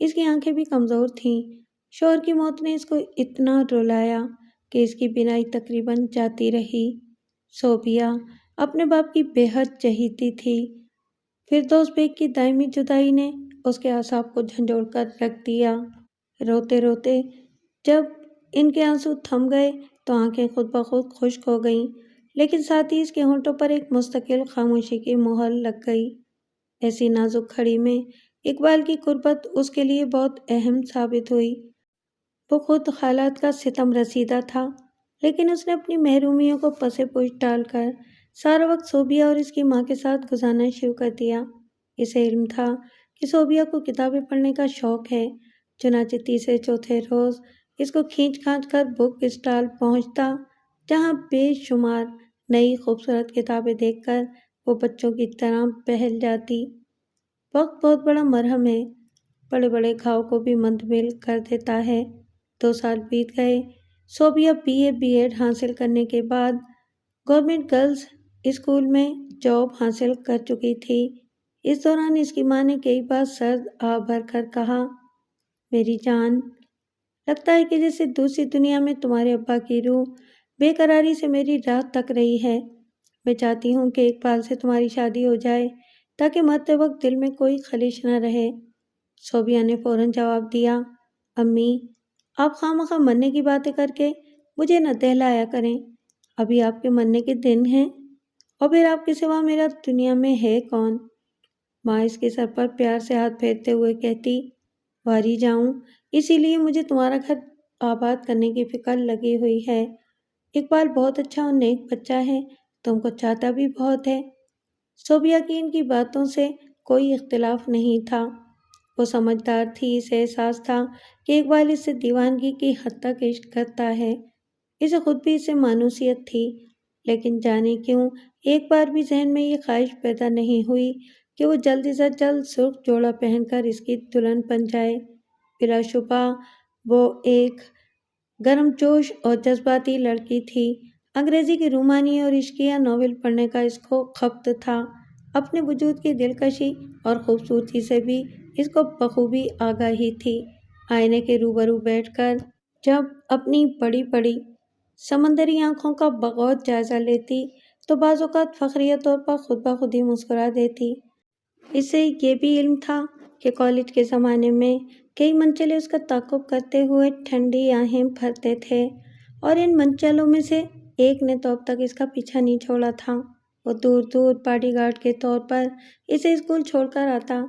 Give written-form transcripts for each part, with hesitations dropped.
اس کی آنکھیں بھی کمزور تھیں۔ شوہر کی موت نے اس کو اتنا رلایا کہ اس کی بینائی تقریباً جاتی رہی۔ صوبیہ اپنے باپ کی بے حد چہیتی تھی۔ فردوس بیگ کی دائمی جدائی نے اس کے اعصاب کو جھنجھوڑ کر رکھ دیا۔ روتے روتے جب ان کے آنسو تھم گئے تو آنکھیں خود بخود خشک ہو گئیں، لیکن ساتھ ہی اس کے ہونٹوں پر ایک مستقل خاموشی کی مہر لگ گئی۔ ایسی نازک گھڑی میں اقبال کی قربت اس کے لیے بہت اہم ثابت ہوئی۔ وہ خود حالات کا ستم رسیدہ تھا، لیکن اس نے اپنی محرومیوں کو پسِ پوچھ ڈال کر سارا وقت صوبیہ اور اس کی ماں کے ساتھ گزارنا شروع کر دیا۔ اسے علم تھا کہ صوبیہ کو کتابیں پڑھنے کا شوق ہے، چنانچہ تیسرے چوتھے روز اس کو کھینچ کھانچ کر بک اسٹال پہنچتا، جہاں بے شمار نئی خوبصورت کتابیں دیکھ کر وہ بچوں کی طرح بہل جاتی۔ وقت بہت بڑا مرہم ہے، بڑے بڑے گھاؤ کو بھی منتمل کر دیتا ہے۔ 2 سال بیت گئے۔ صوبیہ BA B.Ed حاصل کرنے کے بعد گورنمنٹ گرلز اسکول میں جاب حاصل کر چکی تھی۔ اس دوران اس کی ماں نے کئی بار سرد آہ بھر کر کہا، میری جان، لگتا ہے کہ جیسے دوسری دنیا میں تمہارے ابا کی روح بے قراری سے میری راہ تک رہی ہے۔ میں چاہتی ہوں کہ اقبال سے تمہاری شادی ہو جائے تاکہ مرتے وقت دل میں کوئی خلش نہ رہے۔ صوبیہ نے فوراً جواب دیا، امی، آپ خواہ مخواہ مرنے کی باتیں کر کے مجھے نہ دہلایا کریں۔ ابھی آپ کے مرنے کے دن ہیں، اور پھر آپ کے سوا میرا دنیا میں ہے کون؟ ماں اس کے سر پر پیار سے ہاتھ پھیرتے ہوئے کہتی، واری جاؤں، اسی لیے مجھے تمہارا گھر آباد کرنے کی فکر لگی ہوئی ہے۔ اقبال بہت اچھا اور نیک بچہ ہے، تم کو چاہتا بھی بہت ہے۔ صوبیہ کی ان کی باتوں سے کوئی اختلاف نہیں تھا۔ وہ سمجھدار تھی، اسے احساس تھا کہ اقبال اس سے دیوانگی کی حد تک عشق کرتا ہے۔ اسے خود بھی اس سے مانوسیت تھی، لیکن جانے کیوں ایک بار بھی ذہن میں یہ خواہش پیدا نہیں ہوئی کہ وہ جلد سے جلد سرخ جوڑا پہن کر اس کی دلہن بن جائے۔ بلا شبہ وہ ایک گرم جوش اور جذباتی لڑکی تھی۔ انگریزی کی رومانی اور عشقیہ ناول پڑھنے کا اس کو خبط تھا۔ اپنے وجود کی دلکشی اور خوبصورتی سے بھی اس کو بخوبی آگاہی تھی۔ آئینے کے روبرو بیٹھ کر جب اپنی بڑی بڑی سمندری آنکھوں کا بغور جائزہ لیتی تو بعض اوقات فخریہ طور پر خود بخود ہی مسکرا دیتی۔ اسے یہ بھی علم تھا کہ کالج کے زمانے میں کئی منچلے اس کا تعاقب کرتے ہوئے ٹھنڈی آہیں بھرتے تھے، اور ان منچلوں میں سے ایک نے تو اب تک اس کا پیچھا نہیں چھوڑا تھا۔ وہ دور دور باڈی گارڈ کے طور پر اسے اسکول چھوڑ کر آتا،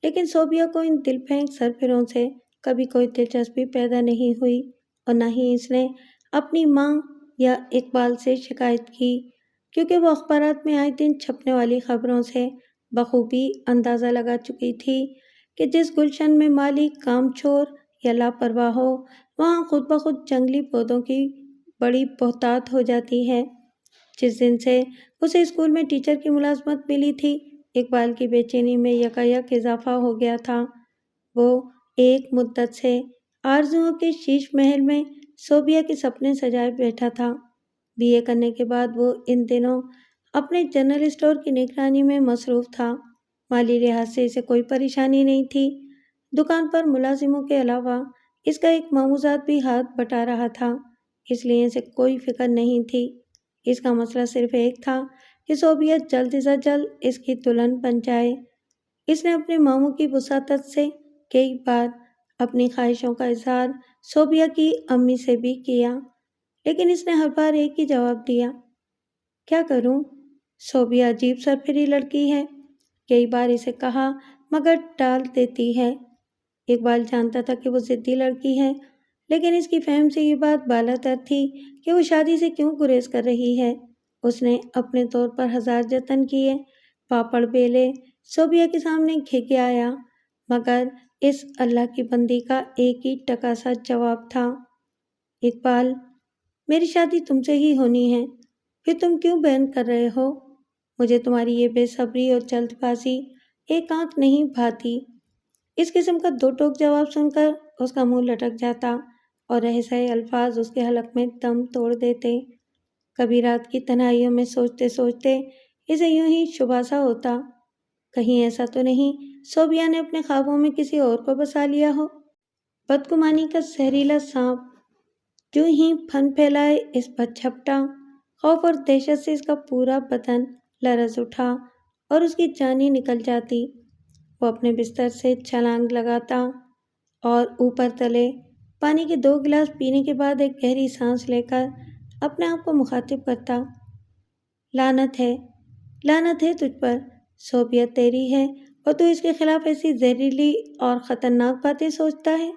لیکن صوبیہ کو ان دل پھینک سرفروں سے کبھی کوئی دلچسپی پیدا نہیں ہوئی، اور نہ ہی اس نے اپنی ماں یا اقبال سے شکایت کی، کیونکہ وہ اخبارات میں آئے دن چھپنے والی خبروں سے بخوبی اندازہ لگا چکی تھی کہ جس گلشن میں مالی کام چور یا لاپرواہ ہو، وہاں خود بخود جنگلی پودوں کی بڑی بہتات ہو جاتی ہے۔ جس دن سے اسے اسکول میں ٹیچر کی ملازمت ملی تھی، اقبال کی بے چینی میں یکایک اضافہ ہو گیا تھا۔ وہ ایک مدت سے آرزوؤں کے شیش محل میں صوبیہ کے سپنے سجائے بیٹھا تھا۔ BA کرنے کے بعد وہ ان دنوں اپنے جنرل اسٹور کی نگرانی میں مصروف تھا۔ مالی لحاظ سے اسے کوئی پریشانی نہیں تھی۔ دکان پر ملازموں کے علاوہ اس کا ایک ماموزاد بھی ہاتھ بٹا رہا تھا، اس لیے اسے کوئی فکر نہیں تھی۔ اس کا مسئلہ صرف ایک تھا کہ صوبیہ جلد از جلد اس کی دلہن بن جائے۔ اس نے اپنے ماموں کی وساطت سے کئی بار اپنی خواہشوں کا اظہار صوبیہ کی امی سے بھی کیا، لیکن اس نے ہر بار ایک ہی جواب دیا، کیا کروں؟ صوبیہ عجیب سرفری لڑکی ہے، کئی بار اسے کہا مگر ٹال دیتی ہے۔ اقبال جانتا تھا کہ وہ ضدی لڑکی ہے، لیکن اس کی فہم سے یہ بات بالاتر تھی کہ وہ شادی سے کیوں گریز کر رہی ہے۔ اس نے اپنے طور پر 1000 جتن کیے، پاپڑ بیلے، صوبیہ کے سامنے کھکیایا، مگر اس اللہ کی بندی کا ایک ہی ٹکا سا جواب تھا، اقبال، میری شادی تم سے ہی ہونی ہے، پھر تم کیوں بین کر رہے ہو؟ مجھے تمہاری یہ بے صبری اور جلد بازی ایک آنکھ نہیں بھاتی۔ اس قسم کا 2 ٹوک جواب سن کر اس کا منہ لٹک جاتا اور رہے الفاظ اس کے حلق میں دم توڑ دیتے۔ کبھی رات کی تنہائیوں میں سوچتے سوچتے اسے یوں ہی شبہ سا ہوتا، کہیں ایسا تو نہیں صوبیہ نے اپنے خوابوں میں کسی اور کو بسا لیا ہو؟ بدگمانی کا زہریلا سانپ جو ہی پھن پھیلائے اس پر جھپٹا۔ خوف اور دہشت سے اس کا پورا بدن لرز اٹھا اور اس کی جان ہی نکل جاتی۔ وہ اپنے بستر سے چھلانگ لگاتا اور اوپر تلے پانی کے 2 گلاس پینے کے بعد ایک گہری سانس لے کر اپنے آپ کو مخاطب کرتا۔ لعنت ہے تجھ پر، صوبیت تیری ہے اور تو اس کے خلاف ایسی زہریلی اور خطرناک باتیں سوچتا ہے۔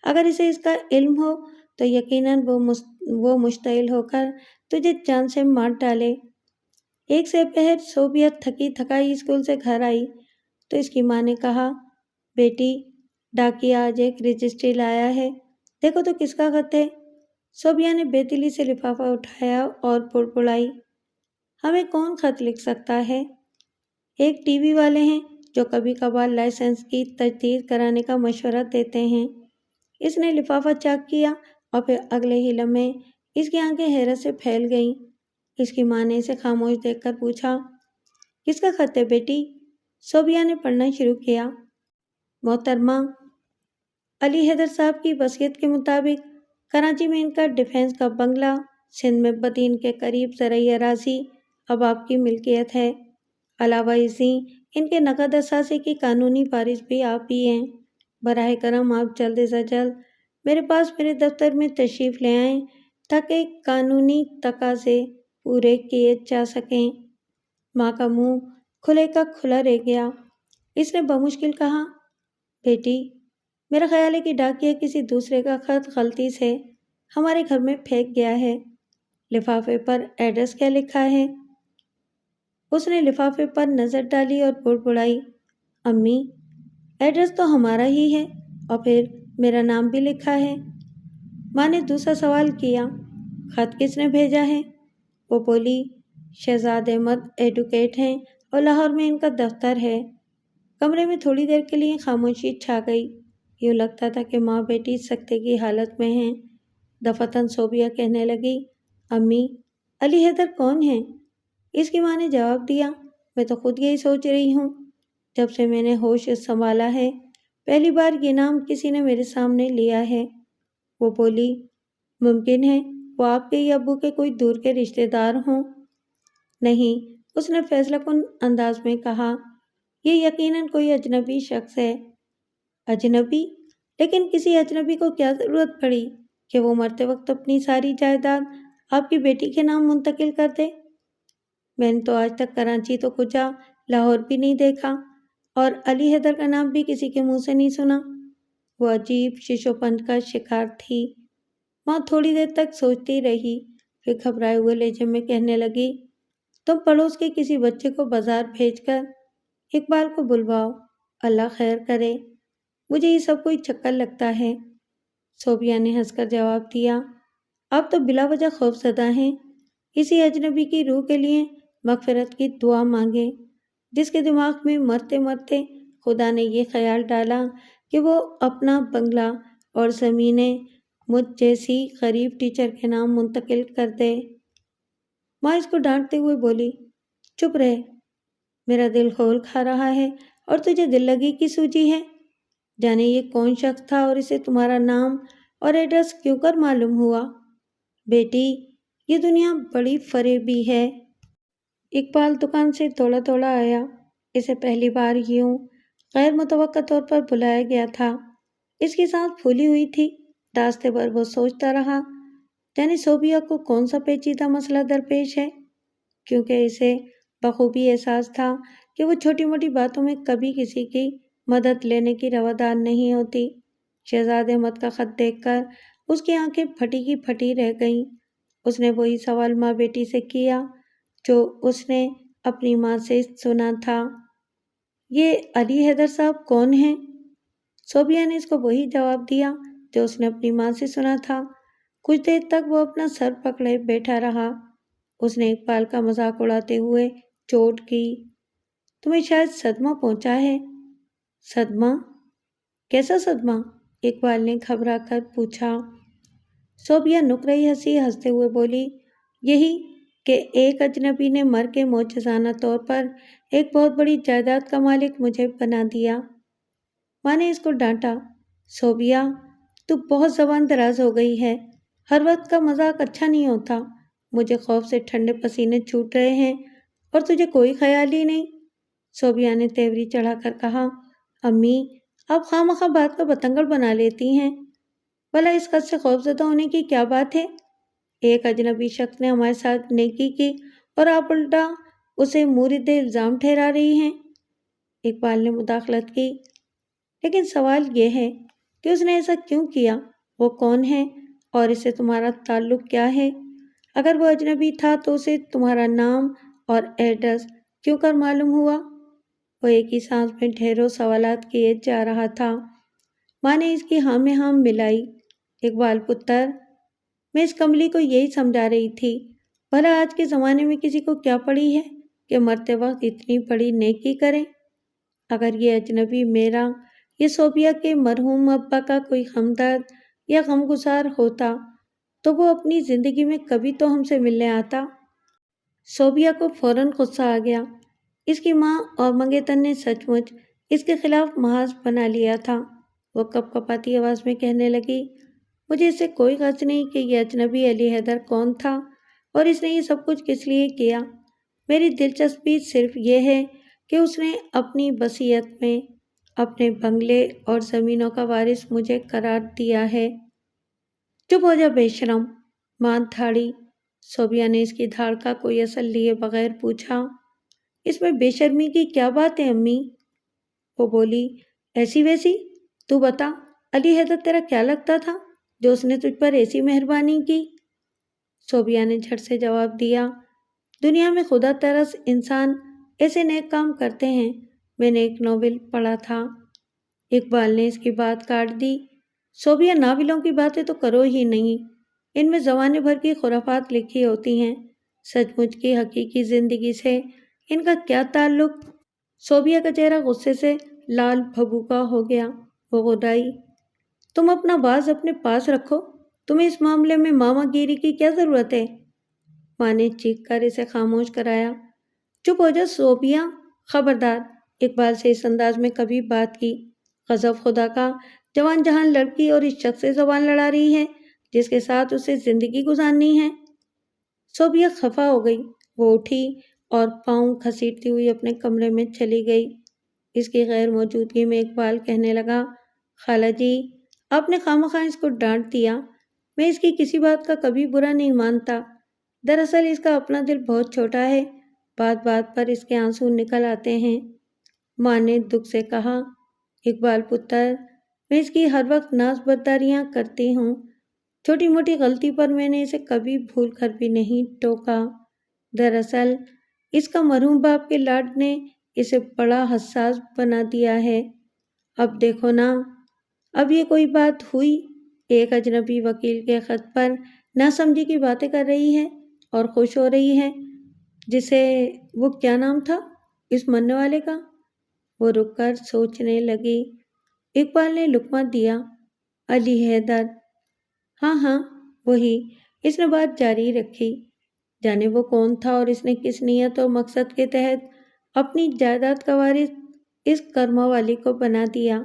اگر اسے اس کا علم ہو تو یقیناً وہ مشتعل ہو کر تجھے جان سے مار ڈالے۔ ایک سے پہر صوبیت تھکی تھکائی اسکول سے گھر آئی تو اس کی ماں نے کہا، بیٹی ڈاکیا آج ایک رجسٹری لایا ہے، دیکھو تو کس کا خط ہے۔ صوبیہ نے بے دلی سے لفافہ اٹھایا اور بڑبڑائی، ہمیں کون خط لکھ سکتا ہے؟ ایک ٹی وی والے ہیں جو کبھی کبھار لائسنس کی تجدید کرانے کا مشورہ دیتے ہیں۔ اس نے لفافہ چاک کیا اور پھر اگلے ہی لمحے اس کی آنکھیں حیرت سے پھیل گئیں۔ اس کی ماں نے اسے خاموش دیکھ کر پوچھا، کس کا خط ہے بیٹی؟ صوبیہ نے پڑھنا شروع کیا، محترمہ علی حیدر صاحب کی وصیت کے مطابق کراچی میں ان کا ڈیفنس کا بنگلہ، سندھ میں بدین کے قریب زرعی اراضی اب آپ کی ملکیت ہے۔ علاوہ ازیں ان کے نقد اثاثے کی قانونی وارث بھی آپ ہی ہیں۔ براہ کرم آپ جلد از جلد میرے پاس میرے دفتر میں تشریف لے آئیں تاکہ قانونی تقاضے پورے کیے جا سکیں۔ ماں کا منہ کھلے کا کھلا رہ گیا۔ اس نے بمشکل کہا، بیٹی میرا خیال ہے کہ ڈاکیہ کسی دوسرے کا خط غلطی سے ہمارے گھر میں پھینک گیا ہے۔ لفافے پر ایڈریس کیا لکھا ہے؟ اس نے لفافے پر نظر ڈالی اور بڑبڑائی، امی ایڈریس تو ہمارا ہی ہے اور پھر میرا نام بھی لکھا ہے۔ ماں نے دوسرا سوال کیا، خط کس نے بھیجا ہے؟ وہ بولی، شہزاد احمد ایڈوکیٹ ہیں اور لاہور میں ان کا دفتر ہے۔ کمرے میں تھوڑی دیر کے لیے خاموشی چھا گئی۔ یوں لگتا تھا کہ ماں بیٹی سکتے کی حالت میں ہیں۔ دفتن صوبیہ کہنے لگی، امی علی حیدر کون ہیں؟ اس کی ماں نے جواب دیا، میں تو خود یہی سوچ رہی ہوں۔ جب سے میں نے ہوش سنبھالا ہے پہلی بار یہ نام کسی نے میرے سامنے لیا ہے۔ وہ بولی، ممکن ہے وہ آپ کے ابو کے کوئی دور کے رشتہ دار ہوں؟ نہیں، اس نے فیصلہ کن انداز میں کہا، یہ یقیناً کوئی اجنبی شخص ہے۔ اجنبی؟ لیکن کسی اجنبی کو کیا ضرورت پڑی کہ وہ مرتے وقت اپنی ساری جائیداد آپ کی بیٹی کے نام منتقل کر دے؟ میں نے تو آج تک کراچی تو کچا لاہور بھی نہیں دیکھا اور علی حیدر کا نام بھی کسی کے منہ سے نہیں سنا۔ وہ عجیب ششوپن کا شکار تھی۔ ماں تھوڑی دیر تک سوچتی رہی، پھر گھبرائے ہوئے لہجے میں کہنے لگی، تم پڑوس کے کسی بچے کو بازار بھیج کر اقبال کو بلواؤ، اللہ خیر کرے، مجھے یہ سب کوئی چکر لگتا ہے۔ صوبیہ نے ہنس کر جواب دیا، آپ تو بلا وجہ خوف زدہ ہیں۔ اسی اجنبی کی روح کے لیے مغفرت کی دعا مانگیں جس کے دماغ میں مرتے مرتے خدا نے یہ خیال ڈالا کہ وہ اپنا بنگلہ اور زمینیں مجھ جیسی غریب ٹیچر کے نام منتقل کر دے۔ ماں اس کو ڈانٹتے ہوئے بولی، چپ رہے، میرا دل ہول کھا رہا ہے اور تجھے دل لگی کی سوجی ہے؟ جانے یہ کون شخص تھا اور اسے تمہارا نام اور ایڈریس کیوں کر معلوم ہوا؟ بیٹی یہ دنیا بڑی فریبی ہے۔ اقبال دکان سے توڑا توڑا آیا۔ اسے پہلی بار یوں غیر متوقع طور پر بلایا گیا تھا۔ اس کی سانس پھولی ہوئی تھی۔ راستے پر وہ سوچتا رہا، جانے صوبیہ کو کون سا پیچیدہ مسئلہ درپیش ہے، کیونکہ اسے بخوبی احساس تھا کہ وہ چھوٹی موٹی باتوں میں کبھی کسی کی مدد لینے کی روادار نہیں ہوتی۔ شہزاد احمد کا خط دیکھ کر اس کی آنکھیں پھٹی کی پھٹی رہ گئیں۔ اس نے وہی سوال ماں بیٹی سے کیا جو اس نے اپنی ماں سے سنا تھا، یہ علی حیدر صاحب کون ہیں؟ صوبیہ نے اس کو وہی جواب دیا جو اس نے اپنی ماں سے سنا تھا۔ کچھ دیر تک وہ اپنا سر پکڑے بیٹھا رہا۔ اس نے اقبال کا مذاق اڑاتے ہوئے چوٹ کی، تمہیں شاید صدمہ پہنچا ہے۔ صدمہ؟ کیسا صدمہ؟ اقبال نے گھبرا کر پوچھا۔ صوبیہ نکرئی ہنسی ہنستے ہوئے بولی، یہی کہ ایک اجنبی نے مر کے معجزانہ طور پر ایک بہت بڑی جائیداد کا مالک مجھے بنا دیا۔ ماں نے اس کو ڈانٹا، صوبیہ تو بہت زبان دراز ہو گئی ہے، ہر وقت کا مذاق اچھا نہیں ہوتا، مجھے خوف سے ٹھنڈے پسینے چھوٹ رہے ہیں اور تجھے کوئی خیال ہی نہیں۔ صوبیہ نے تیوری چڑھا کر کہا، امی آپ خواہ مخواہ بات کا بتنگڑ بنا لیتی ہیں، بھلا اس حد سے خوفزدہ ہونے کی کیا بات ہے؟ ایک اجنبی شخص نے ہمارے ساتھ نیکی کی اور آپ الٹا اسے مورد الزام ٹھہرا رہی ہیں۔ اقبال نے مداخلت کی، لیکن سوال یہ ہے کہ اس نے ایسا کیوں کیا؟ وہ کون ہے اور اس سے تمہارا تعلق کیا ہے؟ اگر وہ اجنبی تھا تو اسے تمہارا نام اور ایڈریس کیوں کر معلوم ہوا؟ وہ ایک ہی سانس میں ڈھیروں سوالات کیے جا رہا تھا۔ ماں نے اس کی ہاں میں ہاں ملائی، اقبال پتر میں اس کملی کو یہی سمجھا رہی تھی، بھلا آج کے زمانے میں کسی کو کیا پڑی ہے کہ مرتے وقت اتنی بڑی نیکی کرے؟ اگر یہ اجنبی میرا یہ صوبیہ کے مرحوم ابا کا کوئی ہمدرد یا غمگسار ہوتا تو وہ اپنی زندگی میں کبھی تو ہم سے ملنے آتا۔ صوبیہ کو فوراً غصہ آ گیا، اس کی ماں اور منگیتر نے سچ مچ اس کے خلاف محاذ بنا لیا تھا۔ وہ کپ کپاتی آواز میں کہنے لگی، مجھے اس سے کوئی غرض نہیں کہ یہ اجنبی علی حیدر کون تھا اور اس نے یہ سب کچھ کس لیے کیا۔ میری دلچسپی صرف یہ ہے کہ اس نے اپنی وصیت میں اپنے بنگلے اور زمینوں کا وارث مجھے قرار دیا ہے۔ چپ ہو جا بے شرم، ماں دھاڑی۔ صوبیہ نے اس کی دھاڑ کا کوئی اثر لیے بغیر پوچھا، اس میں بے شرمی کی کیا بات ہے امی؟ وہ بولی، ایسی ویسی، تو بتا علی حیدر تیرا کیا لگتا تھا جو اس نے تجھ پر ایسی مہربانی کی؟ صوبیہ نے جھٹ سے جواب دیا، دنیا میں خدا ترس انسان ایسے نیک کام کرتے ہیں، میں نے ایک ناول پڑھا تھا۔ اقبال نے اس کی بات کاٹ دی، صوبیہ ناولوں کی باتیں تو کرو ہی نہیں، ان میں زمانے بھر کی خرافات لکھی ہوتی ہیں، سچ مچ کی حقیقی زندگی سے ان کا کیا تعلق؟ صوبیہ کا چہرہ غصے سے لال بھبوکا ہو گیا، وہ گدائی، تم اپنا باز اپنے پاس رکھو، تمہیں اس معاملے میں ماما گیری کی کیا ضرورت ہے؟ ماں نے چیخ کر اسے خاموش کرایا، چپ ہو جا صوبیہ، خبردار اقبال سے اس انداز میں کبھی بات کی، غضب خدا کا، جوان جہان لڑکی اور اس شخص سے زبان لڑا رہی ہے جس کے ساتھ اسے زندگی گزارنی ہے۔ صوبیہ خفا ہو گئی، وہ اٹھی اور پاؤں گھسیٹتی ہوئی اپنے کمرے میں چلی گئی۔ اس کی غیر موجودگی میں اقبال کہنے لگا، خالہ جی آپ نے خواہ اس کو ڈانٹ دیا، میں اس کی کسی بات کا کبھی برا نہیں مانتا، دراصل اس کا اپنا دل بہت چھوٹا ہے، بات بات پر اس کے آنسو نکل آتے ہیں۔ ماں نے دکھ سے کہا، اقبال پتر میں اس کی ہر وقت ناز برداریاں کرتی ہوں، چھوٹی موٹی غلطی پر میں نے اسے کبھی بھول کر بھی نہیں ٹوکا، دراصل اس کا مرحوم باپ کے لاڈ نے اسے بڑا حساس بنا دیا ہے۔ اب دیکھو نا، اب یہ کوئی بات ہوئی، ایک اجنبی وکیل کے خط پر ناسمجھی کی باتیں کر رہی ہے اور خوش ہو رہی ہے، جسے وہ کیا نام تھا اس مرنے والے کا؟ وہ رک کر سوچنے لگی۔ اقبال نے لقمہ دیا، علی حیدر، ہاں ہاں وہی۔ اس نے بات جاری رکھی، جانے وہ کون تھا اور اس نے کس نیت اور مقصد کے تحت اپنی جائیداد کا وارث اس کرما والی کو بنا دیا،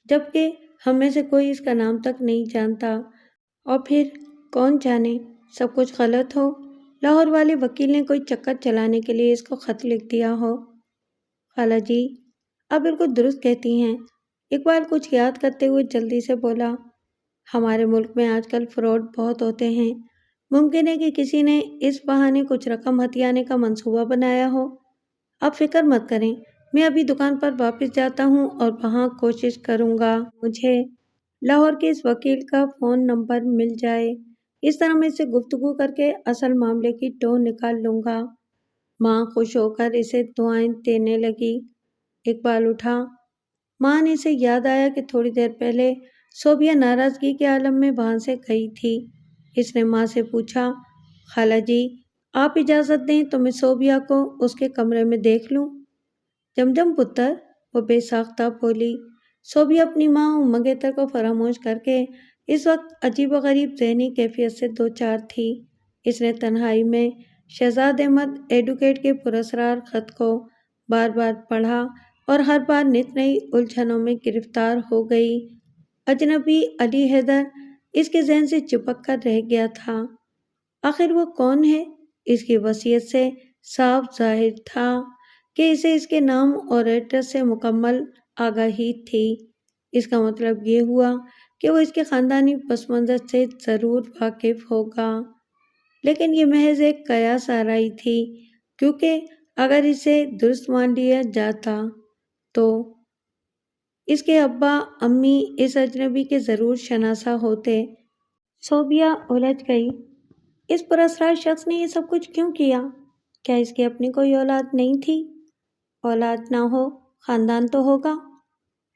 جبکہ ہم میں سے کوئی اس کا نام تک نہیں جانتا، اور پھر کون جانے سب کچھ غلط ہو، لاہور والے وکیل نے کوئی چکر چلانے کے لیے اس کو خط لکھ دیا ہو۔ خالہ جی آپ بالکل درست کہتی ہیں، اقبال کچھ یاد کرتے ہوئے جلدی سے بولا، ہمارے ملک میں آج کل فراڈ بہت ہوتے ہیں، ممکن ہے کہ کسی نے اس بہانے کچھ رقم ہتھیانے کا منصوبہ بنایا ہو۔ آپ فکر مت کریں، میں ابھی دکان پر واپس جاتا ہوں اور وہاں کوشش کروں گا مجھے لاہور کے اس وکیل کا فون نمبر مل جائے، اس طرح میں اس سے گفتگو کر کے اصل معاملے کی ٹو نکال لوں گا۔ ماں خوش ہو کر اسے دعائیں دینے لگی۔ اقبال اٹھا، ماں نے اسے یاد آیا کہ تھوڑی دیر پہلے صوبیہ ناراضگی کے عالم میں وہاں سے گئی تھی۔ اس نے ماں سے پوچھا، خالہ جی آپ اجازت دیں تو میں صوبیہ کو اس کے کمرے میں دیکھ لوں؟ جم پتر، وہ بے ساختہ بولی۔ صوبیہ اپنی ماں منگیتر کو فراموش کر کے اس وقت عجیب و غریب ذہنی کیفیت سے دوچار تھی۔ اس نے تنہائی میں شہزاد احمد ایڈوکیٹ کے پراسرار خط کو بار بار پڑھا اور ہر بار نت نئی الجھنوں میں گرفتار ہو گئی۔ اجنبی علی حیدر اس کے ذہن سے چپک کر رہ گیا تھا۔ آخر وہ کون ہے؟ اس کی وصیت سے صاف ظاہر تھا کہ اسے اس کے نام اور ایڈریس سے مکمل آگاہی تھی۔ اس کا مطلب یہ ہوا کہ وہ اس کے خاندانی پس منظر سے ضرور واقف ہوگا، لیکن یہ محض ایک قیاس آرائی تھی، کیونکہ اگر اسے درست مان لیا جاتا تو اس کے ابا امی اس اجنبی کے ضرور شناسا ہوتے۔ صوبیہ الجھ گئی۔ اس پراسرار شخص نے یہ سب کچھ کیوں کیا؟ کیا اس کی اپنی کوئی اولاد نہیں تھی؟ اولاد نہ ہو، خاندان تو ہوگا۔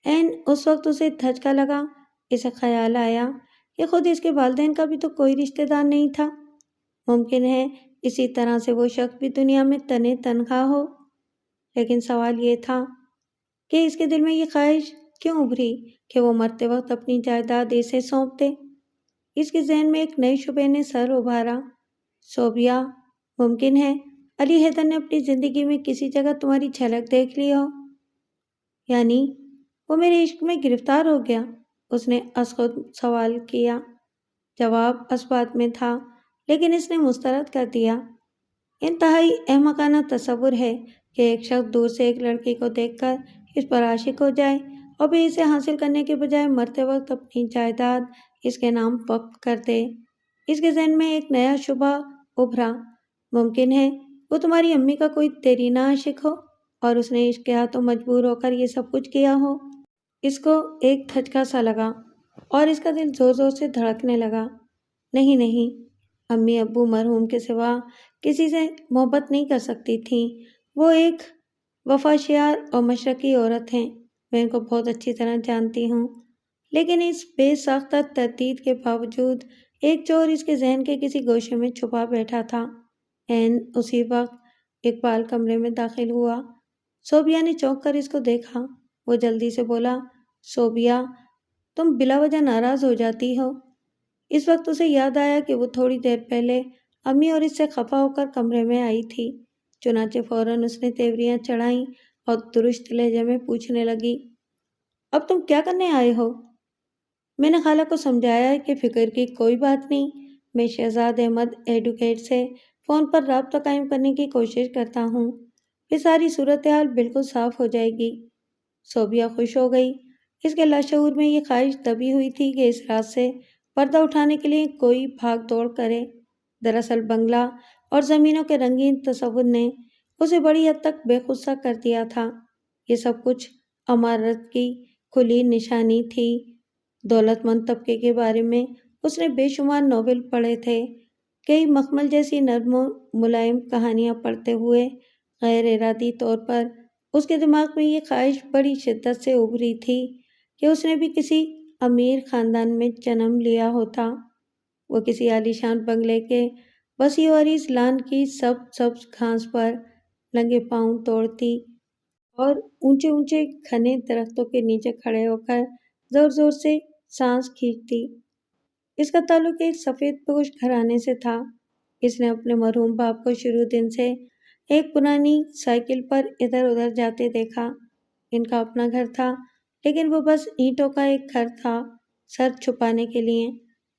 عین اس وقت اسے دھچکا لگا۔ اسے خیال آیا کہ خود اس کے والدین کا بھی تو کوئی رشتہ دار نہیں تھا۔ ممکن ہے اسی طرح سے وہ شخص بھی دنیا میں تنے تنہا ہو۔ لیکن سوال یہ تھا کہ اس کے دل میں یہ خواہش کیوں ابھری کہ وہ مرتے وقت اپنی جائیداد اسے سونپ دے؟ اس کے ذہن میں ایک نئے شبے نے سر ابھارا۔ صوبیہ، ممکن ہے علی حیدر نے اپنی زندگی میں کسی جگہ تمہاری جھلک دیکھ لی ہو؟ یعنی وہ میرے عشق میں گرفتار ہو گیا؟ اس نے از خود سوال کیا۔ جواب اثبات میں تھا، لیکن اس نے مسترد کر دیا۔ انتہائی احمقانہ تصور ہے کہ ایک شخص دور سے ایک لڑکی کو دیکھ کر اس پر عاشق ہو جائے اور پھر اسے حاصل کرنے کے بجائے مرتے وقت اپنی جائیداد اس کے نام وقف کر دے۔ اس کے ذہن میں ایک نیا شبہ ابھرا۔ ممکن ہے وہ تمہاری امی کا کوئی دیرینہ عاشق ہو اور اس نے عشق کے ہاتھوں مجبور ہو کر یہ سب کچھ کیا ہو۔ اس کو ایک دھچکا سا لگا اور اس کا دل زور زور سے دھڑکنے لگا۔ نہیں نہیں، امی ابو مرحوم کے سوا کسی سے محبت نہیں کر سکتی تھیں۔ وہ ایک وفاشیار اور مشرقی عورت ہیں، میں ان کو بہت اچھی طرح جانتی ہوں۔ لیکن اس بے ساختہ تردید کے باوجود ایک چور اس کے ذہن کے کسی گوشے میں چھپا بیٹھا تھا۔ عین اسی وقت اقبال کمرے میں داخل ہوا۔ صوبیہ نے چونک کر اس کو دیکھا۔ وہ جلدی سے بولا، صوبیہ، تم بلا وجہ ناراض ہو جاتی ہو۔ اس وقت اسے یاد آیا کہ وہ تھوڑی دیر پہلے امی اور اس سے خفا ہو کر کمرے میں آئی تھی۔ چنانچہ فوراً اس نے تیوریاں چڑھائیں اور درست لہجے میں پوچھنے لگی، اب تم کیا کرنے آئے ہو؟ میں نے خالہ کو سمجھایا ہے کہ فکر کی کوئی بات نہیں، میں شہزاد احمد ایڈوکیٹ سے فون پر رابطہ قائم کرنے کی کوشش کرتا ہوں، پھر ساری صورتحال بالکل صاف ہو جائے گی۔ صوبیہ خوش ہو گئی۔ اس کے لاشعور میں یہ خواہش دبی ہوئی تھی کہ اس رات سے پردہ اٹھانے کے لیے کوئی بھاگ دوڑ کرے۔ دراصل بنگلہ اور زمینوں کے رنگین تصور نے اسے بڑی حد تک بے خود سا کر دیا تھا۔ یہ سب کچھ امارت کی کھلی نشانی تھی۔ دولت مند طبقے کے بارے میں اس نے بے شمار ناول پڑھے تھے۔ کئی مخمل جیسی نرم و ملائم کہانیاں پڑھتے ہوئے غیر ارادی طور پر اس کے دماغ میں یہ خواہش بڑی شدت سے ابھری تھی کہ اس نے بھی کسی امیر خاندان میں جنم لیا ہوتا۔ وہ کسی عالیشان بنگلے کے وسیع و عریض لان کی سبز گھاس پر ننگے پاؤں دوڑتی اور اونچے اونچے گھنے درختوں کے نیچے کھڑے ہو کر زور زور سے سانس کھینچتی۔ اس کا تعلق ایک سفید پوش گھرانے سے تھا۔ اس نے اپنے مرحوم باپ کو شروع دن سے ایک پرانی سائیکل پر ادھر ادھر جاتے دیکھا۔ ان کا اپنا گھر تھا، لیکن وہ بس اینٹوں کا ایک گھر تھا، سر چھپانے کے لیے۔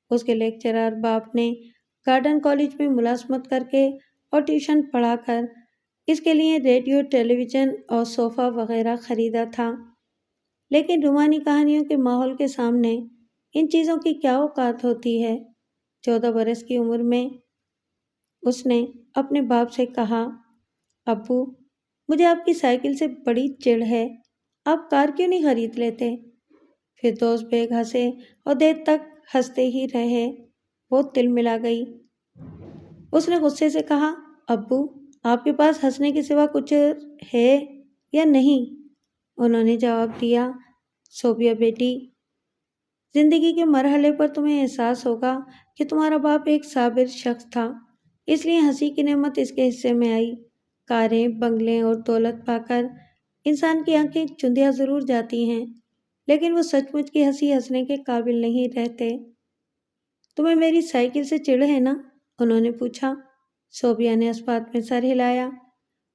اس کے لیکچرار باپ نے گارڈن کالج میں ملازمت کر کے اور ٹیوشن پڑھا کر اس کے لیے ریڈیو، ٹیلی ویژن اور صوفہ وغیرہ خریدا تھا۔ لیکن رومانی کہانیوں کے ماحول کے سامنے ان چیزوں کی کیا اوقات ہوتی ہے؟ 14 برس کی عمر میں اس نے اپنے باپ سے کہا، ابو، مجھے آپ کی سائیکل سے بڑی چڑ ہے، آپ کار کیوں نہیں خرید لیتے؟ پھر دوست بیگ ہنسے اور دیر تک ہنستے ہی رہے۔ وہ تل ملا گئی۔ اس نے غصے سے کہا، ابو، آپ کے پاس ہنسنے کے سوا کچھ ہے یا نہیں؟ انہوں نے جواب دیا، صوبیہ بیٹی، زندگی کے مرحلے پر تمہیں احساس ہوگا کہ تمہارا باپ ایک صابر شخص تھا، اس لیے ہنسی کی نعمت اس کے حصے میں آئی۔ کاریں، بنگلے اور دولت پا کر انسان کی آنکھیں چندیاں ضرور جاتی ہیں، لیکن وہ سچ مچ کی ہنسی ہنسنے کے قابل نہیں رہتے۔ تمہیں میری سائیکل سے چڑ ہے نا؟ انہوں نے پوچھا۔ صوبیہ نے اس بات میں سر ہلایا۔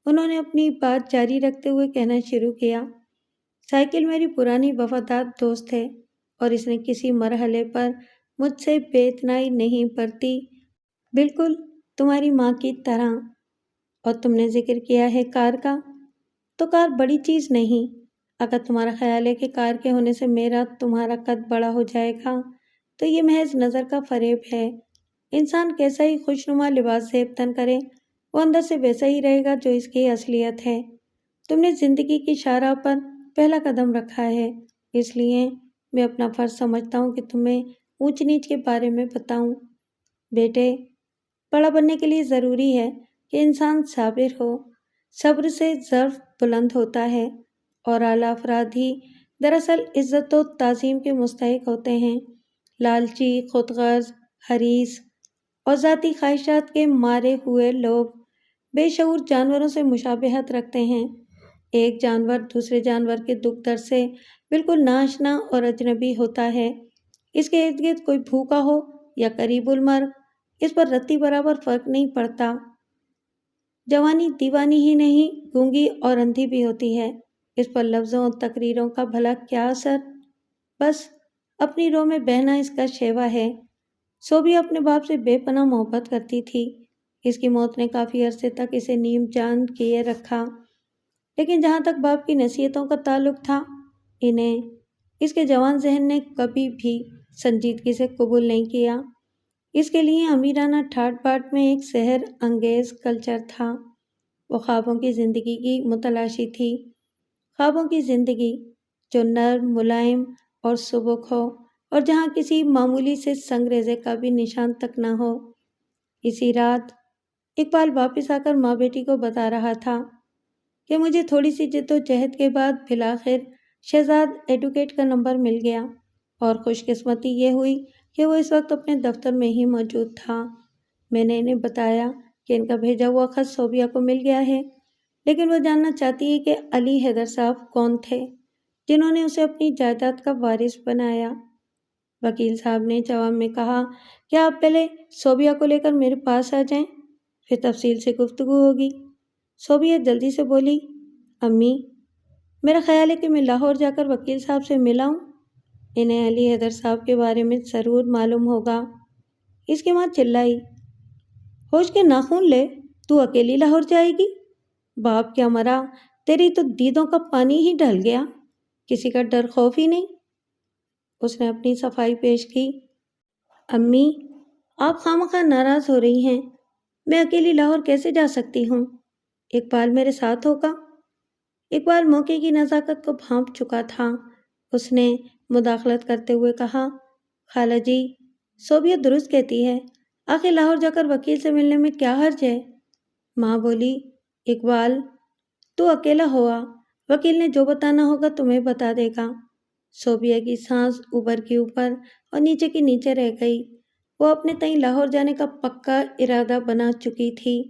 انہوں نے اپنی بات جاری رکھتے ہوئے کہنا شروع کیا، سائیکل میری پرانی وفادار دوست ہے اور اس نے کسی مرحلے پر مجھ سے بے اتنائی نہیں برتی، بالکل تمہاری ماں کی طرح۔ اور تم نے ذکر کیا ہے کار کا، تو کار بڑی چیز نہیں۔ اگر تمہارا خیال ہے کہ کار کے ہونے سے میرا تمہارا قد بڑا ہو جائے گا تو یہ محض نظر کا فریب ہے۔ انسان کیسا ہی خوشنما لباس زیب تن کرے، وہ اندر سے ویسا ہی رہے گا جو اس کی اصلیت ہے۔ تم نے زندگی کی شاہراہ پر پہلا قدم رکھا ہے، اس لیے میں اپنا فرض سمجھتا ہوں کہ تمہیں اونچ نیچ کے بارے میں بتاؤں۔ بیٹے، بڑا بننے کے لیے ضروری ہے کہ انسان صابر ہو۔ صبر سے ظرف بلند ہوتا ہے اور اعلیٰ افراد ہی دراصل عزت و تعظیم کے مستحق ہوتے ہیں۔ لالچی، خود غرض، حریص اور ذاتی خواہشات کے مارے ہوئے لوگ بے شعور جانوروں سے مشابہت رکھتے ہیں۔ ایک جانور دوسرے جانور کے دکھ درد سے بالکل ناآشنا اور اجنبی ہوتا ہے۔ اس کے ارد گرد کوئی بھوکا ہو یا قریب المرگ، اس پر رتی برابر فرق نہیں پڑتا۔ جوانی دیوانی ہی نہیں، گونگی اور اندھی بھی ہوتی ہے، اس پر لفظوں اور تقریروں کا بھلا کیا اثر؟ بس اپنی رو میں بہنا اس کا شیوا ہے۔ صوبیہ اپنے باپ سے بے پناہ محبت کرتی تھی۔ اس کی موت نے کافی عرصے تک اسے نیم جان کیے رکھا، لیکن جہاں تک باپ کی نصیحتوں کا تعلق تھا، انہیں اس کے جوان ذہن نے کبھی بھی سنجیدگی سے قبول نہیں کیا۔ اس کے لیے امیرانہ ٹھاٹ باٹ میں ایک سحر انگیز کلچر تھا۔ وہ خوابوں کی زندگی کی متلاشی تھی، خوابوں کی زندگی جو نرم، ملائم اور سبک ہو، اور جہاں کسی معمولی سے سنگریزے کا بھی نشان تک نہ ہو۔ اسی رات اقبال واپس آ کر ماں بیٹی کو بتا رہا تھا کہ مجھے تھوڑی سی جد و جہد کے بعد بالآخر شہزاد ایڈوکیٹ کا نمبر مل گیا، اور خوش قسمتی یہ ہوئی کہ وہ اس وقت اپنے دفتر میں ہی موجود تھا۔ میں نے انہیں بتایا کہ ان کا بھیجا ہوا خط صوبیہ کو مل گیا ہے، لیکن وہ جاننا چاہتی ہے کہ علی حیدر صاحب کون تھے جنہوں نے اسے اپنی جائیداد کا وارث بنایا۔ وکیل صاحب نے جواب میں کہا کہ آپ پہلے صوبیہ کو لے کر میرے پاس آ جائیں، پھر تفصیل سے گفتگو ہوگی۔ صوبیہ جلدی سے بولی، امی، میرا خیال ہے کہ میں لاہور جا کر وکیل صاحب سے ملا ہوں، انہیں علی حیدر صاحب کے بارے میں ضرور معلوم ہوگا۔ اس کی ماں چلائی، ہوش کے ناخن لے، تو اکیلی لاہور جائے گی؟ باپ کیا مرا، تیری تو دیدوں کا پانی ہی ڈل گیا، کسی کا ڈر خوف ہی نہیں۔ اس نے اپنی صفائی پیش کی، امی، آپ خواہ ناراض ہو رہی ہیں، میں اکیلی لاہور کیسے جا سکتی ہوں؟ اقبال میرے ساتھ ہوگا۔ اقبال موقع کی نزاکت کو بھانپ چکا تھا۔ اس نے مداخلت کرتے ہوئے کہا، خالہ جی، صوبیہ درست کہتی ہے، آخر لاہور جا کر وکیل سے ملنے میں کیا حرج ہے؟ ماں بولی، اقبال، تو اکیلا ہوا، وکیل نے جو بتانا ہوگا تمہیں بتا دے گا۔ صوبیہ کی سانس اوپر کی اوپر اور نیچے کی نیچے رہ گئی۔ وہ اپنے تئیں لاہور جانے کا پکا ارادہ بنا چکی تھی،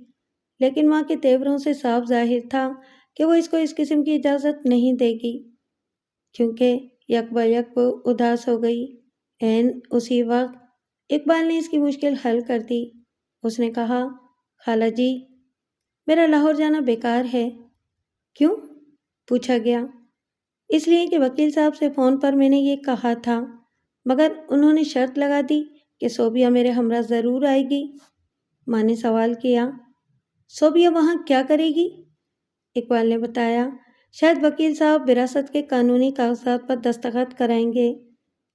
لیکن ماں کے تیوروں سے صاف ظاہر تھا کہ وہ اس کو اس قسم کی اجازت نہیں دے گی، کیونکہ یک بیک وہ اداس ہو گئی۔ عین اسی وقت اقبال نے اس کی مشکل حل کر دی۔ اس نے کہا، خالہ جی، میرا لاہور جانا بیکار ہے۔ کیوں؟ پوچھا گیا۔ اس لیے کہ وکیل صاحب سے فون پر میں نے یہ کہا تھا، مگر انہوں نے شرط لگا دی کہ صوبیہ میرے ہمراہ ضرور آئے گی۔ ماں نے سوال کیا، صوبیہ وہاں کیا کرے گی؟ اقبال نے بتایا، شاید وکیل صاحب وراثت کے قانونی کاغذات پر دستخط کرائیں گے،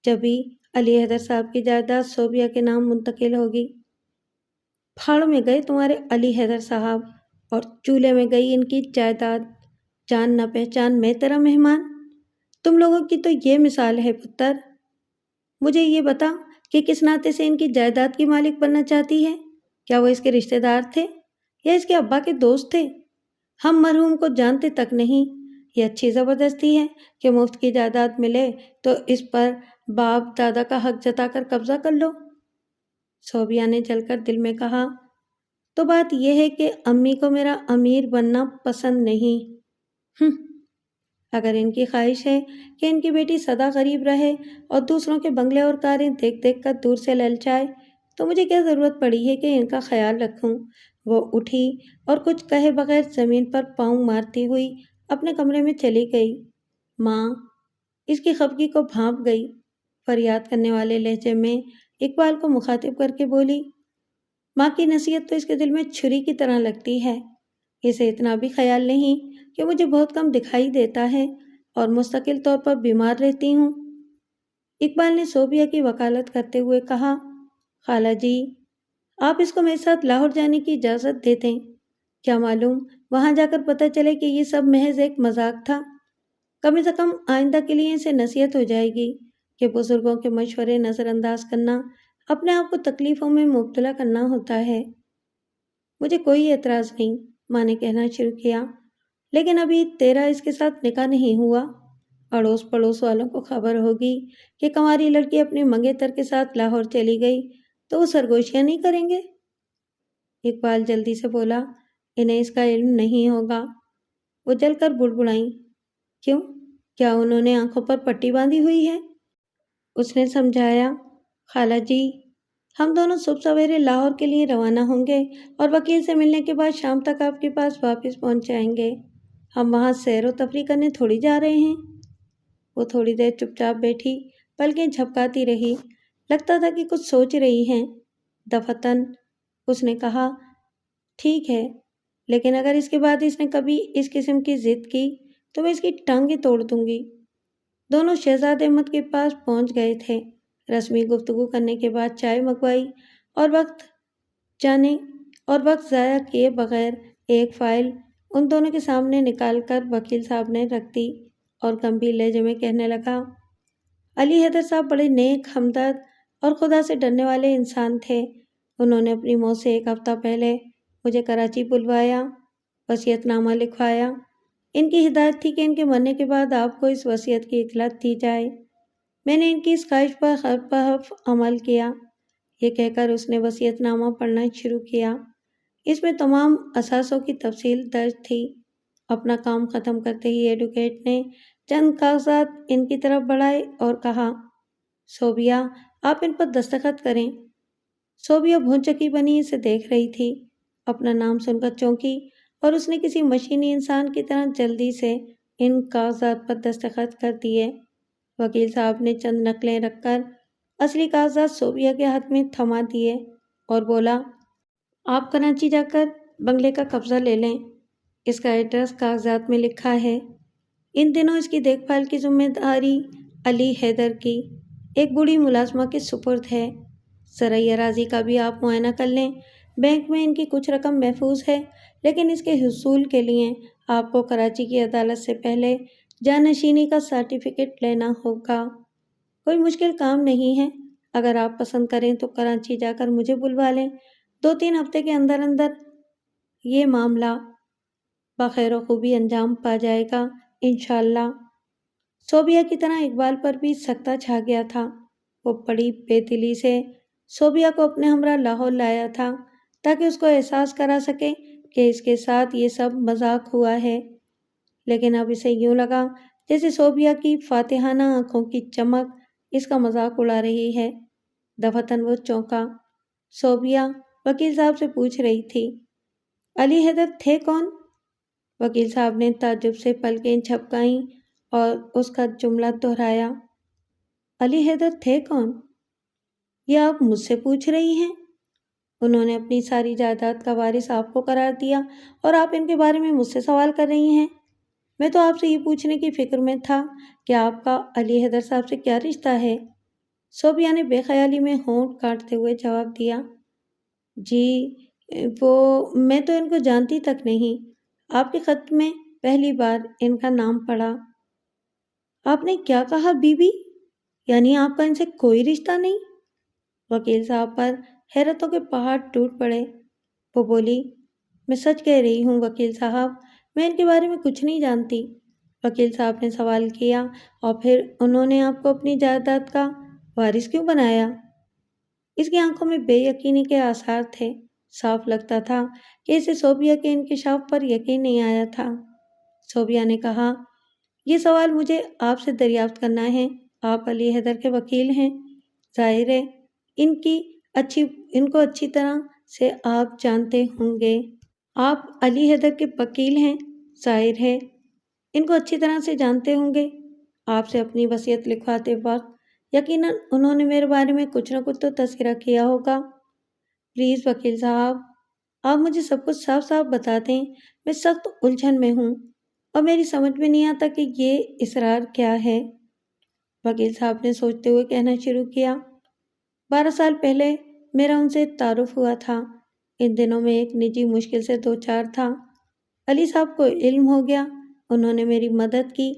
جبھی علی حیدر صاحب کی جائیداد صوبیہ کے نام منتقل ہوگی۔ پھاڑ میں گئے تمہارے علی حیدر صاحب، اور چولہے میں گئی ان کی جائیداد، جان نہ پہچان میں تیرا مہمان۔ تم لوگوں کی تو یہ مثال ہے پتر۔ مجھے یہ بتا کہ کس ناطے سے ان کی جائیداد کی مالک بننا چاہتی ہے؟ کیا وہ اس کے رشتہ دار تھے یا اس کے ابا کے دوست تھے؟ ہم مرحوم کو جانتے تک نہیں۔ یہ اچھی زبردستی ہے کہ مفت کی جائیداد ملے تو اس پر باپ دادا کا حق جتا کر قبضہ کر لو۔ صوبیہ نے جل کر دل میں کہا، تو بات یہ ہے کہ امی کو میرا امیر بننا پسند نہیں۔ اگر ان کی خواہش ہے کہ ان کی بیٹی سدا غریب رہے اور دوسروں کے بنگلے اور کاریں دیکھ دیکھ کر دور سے للچائے، تو مجھے کیا ضرورت پڑی ہے کہ ان کا خیال رکھوں؟ وہ اٹھی اور کچھ کہے بغیر زمین پر پاؤں مارتی ہوئی اپنے کمرے میں چلی گئی۔ ماں اس کی خفگی کو بھانپ گئی، فریاد کرنے والے لہجے میں اقبال کو مخاطب کر کے بولی، ماں کی نصیحت تو اس کے دل میں چھری کی طرح لگتی ہے۔ اسے اتنا بھی خیال نہیں کہ مجھے بہت کم دکھائی دیتا ہے اور مستقل طور پر بیمار رہتی ہوں۔ اقبال نے صوبیہ کی وکالت کرتے ہوئے کہا، خالہ جی، آپ اس کو میرے ساتھ لاہور جانے کی اجازت دے دیں۔ کیا معلوم وہاں جا کر پتہ چلے کہ یہ سب محض ایک مذاق تھا۔ کم از کم آئندہ کے لیے اسے نصیحت ہو جائے گی کہ بزرگوں کے مشورے نظر انداز کرنا اپنے آپ کو تکلیفوں میں مبتلا کرنا ہوتا ہے۔ مجھے کوئی اعتراض نہیں، ماں نے کہنا شروع کیا، لیکن ابھی تیرا اس کے ساتھ نکاح نہیں ہوا۔ اڑوس پڑوس والوں کو خبر ہوگی کہ کنواری لڑکی اپنے منگیتر کے ساتھ لاہور چلی گئی تو وہ سرگوشیاں نہیں کریں گے؟ اقبال جلدی سے بولا، انہیں اس کا علم نہیں ہوگا۔ وہ جل کر بڑبڑائیں، کیوں؟ کیا انہوں نے آنکھوں پر پٹی باندھی ہوئی ہے؟ اس نے سمجھایا، خالہ جی، ہم دونوں صبح سویرے لاہور کے لیے روانہ ہوں گے اور وکیل سے ملنے کے بعد شام تک آپ کے پاس واپس پہنچ جائیں گے۔ ہم وہاں سیر و تفریح کرنے تھوڑی جا رہے ہیں۔ وہ تھوڑی دیر چپ چاپ بیٹھی، پلکیں جھپکاتی رہی، لگتا تھا کہ کچھ سوچ رہی ہیں۔ دفتن اس نے کہا، ٹھیک ہے، لیکن اگر اس کے بعد اس نے کبھی اس قسم کی ضد کی تو میں اس کی ٹانگیں توڑ دوں گی۔ دونوں شہزاد احمد کے پاس پہنچ گئے تھے۔ رسمی گفتگو کرنے کے بعد چائے منگوائی اور وقت ضائع کیے بغیر ایک فائل ان دونوں کے سامنے نکال کر وکیل صاحب نے رکھ دی اور گمبھیر لہجے میں کہنے لگا، علی حیدر صاحب بڑے نیک، ہمدرد اور خدا سے ڈرنے والے انسان تھے۔ انہوں نے اپنی موت سے 1 ہفتہ پہلے مجھے کراچی بلوایا، وصیت نامہ لکھوایا۔ ان کی ہدایت تھی کہ ان کے مرنے کے بعد آپ کو اس وصیت کی اطلاع دی جائے۔ میں نے ان کی اس خواہش پر حرف بحرف عمل کیا۔ یہ کہہ کر اس نے وصیت نامہ پڑھنا شروع کیا۔ اس میں تمام اثاثوں کی تفصیل درج تھی۔ اپنا کام ختم کرتے ہی ایڈوکیٹ نے چند کاغذات ان کی طرف بڑھائے اور کہا، صوبیہ، آپ ان پر دستخط کریں۔ صوبیہ بھونچکی بنی اسے دیکھ رہی تھی۔ اپنا نام سن کر چونکی اور اس نے کسی مشینی انسان کی طرح جلدی سے ان کاغذات پر دستخط کر دیے۔ وکیل صاحب نے چند نقلیں رکھ کر اصلی کاغذات صوبیہ کے ہاتھ میں تھما دیے اور بولا، آپ کراچی جا کر بنگلے کا قبضہ لے لیں۔ اس کا ایڈریس کاغذات میں لکھا ہے۔ ان دنوں اس کی دیکھ بھال کی ذمہ داری علی حیدر کی ایک بوڑھی ملازمہ کے سپرد ہے۔ زرعی اراضی کا بھی آپ معائنہ کر لیں۔ بینک میں ان کی کچھ رقم محفوظ ہے، لیکن اس کے حصول کے لیے آپ کو کراچی کی عدالت سے پہلے جانشینی کا سرٹیفکیٹ لینا ہوگا۔ کوئی مشکل کام نہیں ہے۔ اگر آپ پسند کریں تو کراچی جا کر مجھے بلوا لیں۔ 2-3 ہفتے کے اندر اندر یہ معاملہ بخیر و خوبی انجام پا جائے گا انشاءاللہ۔ صوبیہ کی طرح اقبال پر بھی سکتہ چھا گیا تھا۔ وہ بڑی بے دلی سے صوبیہ کو اپنے ہمراہ لاہور لایا تھا تاکہ اس کو احساس کرا سکے کہ اس کے ساتھ یہ سب مذاق ہوا ہے، لیکن اب اسے یوں لگا جیسے صوبیہ کی فاتحانہ آنکھوں کی چمک اس کا مذاق اڑا رہی ہے۔ دفتن وہ چونکا۔ صوبیہ وکیل صاحب سے پوچھ رہی تھی، علی حیدر تھے کون؟ وکیل صاحب نے تعجب سے پلکیں جھپکائیں اور اس کا جملہ دہرایا، علی حیدر تھے کون؟ یہ آپ مجھ سے پوچھ رہی ہیں؟ انہوں نے اپنی ساری جائیداد کا وارث آپ کو قرار دیا اور آپ ان کے بارے میں مجھ سے سوال کر رہی ہیں؟ میں تو آپ سے یہ پوچھنے کی فکر میں تھا کہ آپ کا علی حیدر صاحب سے کیا رشتہ ہے؟ صوبیہ نے بے خیالی میں ہونٹ کاٹتے ہوئے جواب دیا، جی میں تو ان کو جانتی تک نہیں، آپ کے خط میں پہلی بار ان کا نام پڑھا۔ آپ نے کیا کہا بی بی؟ یعنی آپ کا ان سے کوئی رشتہ نہیں؟ وکیل صاحب پر حیرتوں کے پہاڑ ٹوٹ پڑے۔ وہ بولی، میں سچ کہہ رہی ہوں وکیل صاحب، میں ان کے بارے میں کچھ نہیں جانتی۔ وکیل صاحب نے سوال کیا، اور پھر انہوں نے آپ کو اپنی جائیداد کا وارث کیوں بنایا؟ اس کی آنکھوں میں بے یقینی کے آثار تھے۔ صاف لگتا تھا کہ اسے صوبیہ کے انکشاف پر یقین نہیں آیا تھا۔ صوبیہ نے کہا، یہ سوال مجھے آپ سے دریافت کرنا ہے۔ آپ علی حیدر کے وکیل ہیں، ظاہر ہے ان کی ان کو اچھی طرح سے آپ جانتے ہوں گے۔ آپ علی حیدر کے وکیل ہیں، ظاہر ہے ان کو اچھی طرح سے جانتے ہوں گے۔ آپ سے اپنی وصیت لکھواتے وقت یقیناً انہوں نے میرے بارے میں کچھ نہ کچھ تو تذکرہ کیا ہوگا۔ پلیز وکیل صاحب، آپ مجھے سب کچھ صاف صاف بتا دیں، میں سخت الجھن میں ہوں اور میری سمجھ میں نہیں آتا کہ یہ اصرار کیا ہے۔ وکیل صاحب نے سوچتے ہوئے کہنا شروع کیا، 12 سال پہلے میرا ان سے تعارف ہوا تھا۔ ان دنوں میں ایک نجی مشکل سے دوچار تھا۔ علی صاحب کو علم ہو گیا، انہوں نے میری مدد کی،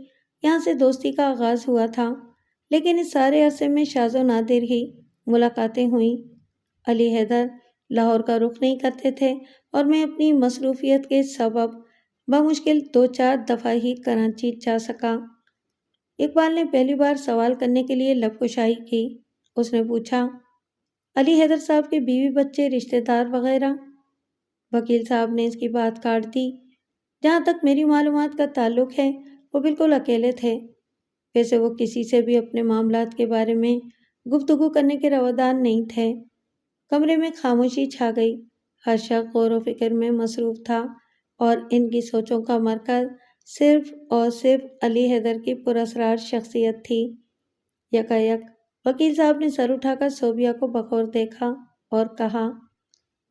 یہاں سے دوستی کا آغاز ہوا تھا، لیکن اس سارے عرصے میں شاذ و نادر ہی ملاقاتیں ہوئیں۔ علی حیدر لاہور کا رخ نہیں کرتے تھے اور میں اپنی مصروفیت کے سبب بمشکل 2-4 دفعہ ہی کراچی جا سکا۔ اقبال نے پہلی بار سوال کرنے کے لیے لب کشائی کی۔ اس نے پوچھا، علی حیدر صاحب کے بیوی بچے، رشتہ دار وغیرہ؟ وکیل صاحب نے اس کی بات کاٹ دی، جہاں تک میری معلومات کا تعلق ہے وہ بالکل اکیلے تھے۔ ویسے وہ کسی سے بھی اپنے معاملات کے بارے میں گفتگو کرنے کے روادار نہیں تھے۔ کمرے میں خاموشی چھا گئی، ہر شخص غور و فکر میں مصروف تھا اور ان کی سوچوں کا مرکز صرف اور صرف علی حیدر کی پراسرار شخصیت تھی۔ یکایک وکیل صاحب نے سر اٹھا کر صوبیہ کو بغور دیکھا اور کہا،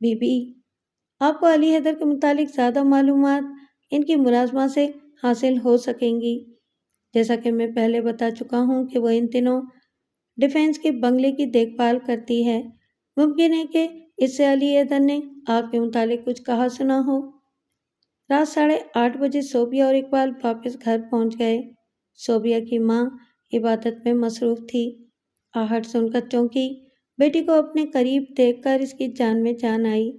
بی بی، آپ کو علی حیدر کے متعلق زیادہ معلومات ان کی ملازمہ سے حاصل ہو سکیں گی۔ جیسا کہ میں پہلے بتا چکا ہوں کہ وہ ان دنوں ڈیفینس کے بنگلے کی دیکھ بھال کرتی ہے۔ ممکن ہے کہ اس سے علی حیدر نے آپ کے متعلق کچھ کہا سنا ہو۔ رات 8:30 بجے صوبیہ اور اقبال واپس گھر پہنچ گئے۔ صوبیہ کی ماں عبادت میں مصروف تھی۔ آہٹ سن کر چونکی، بیٹی کو اپنے قریب دیکھ کر اس کی جان میں جان آئی۔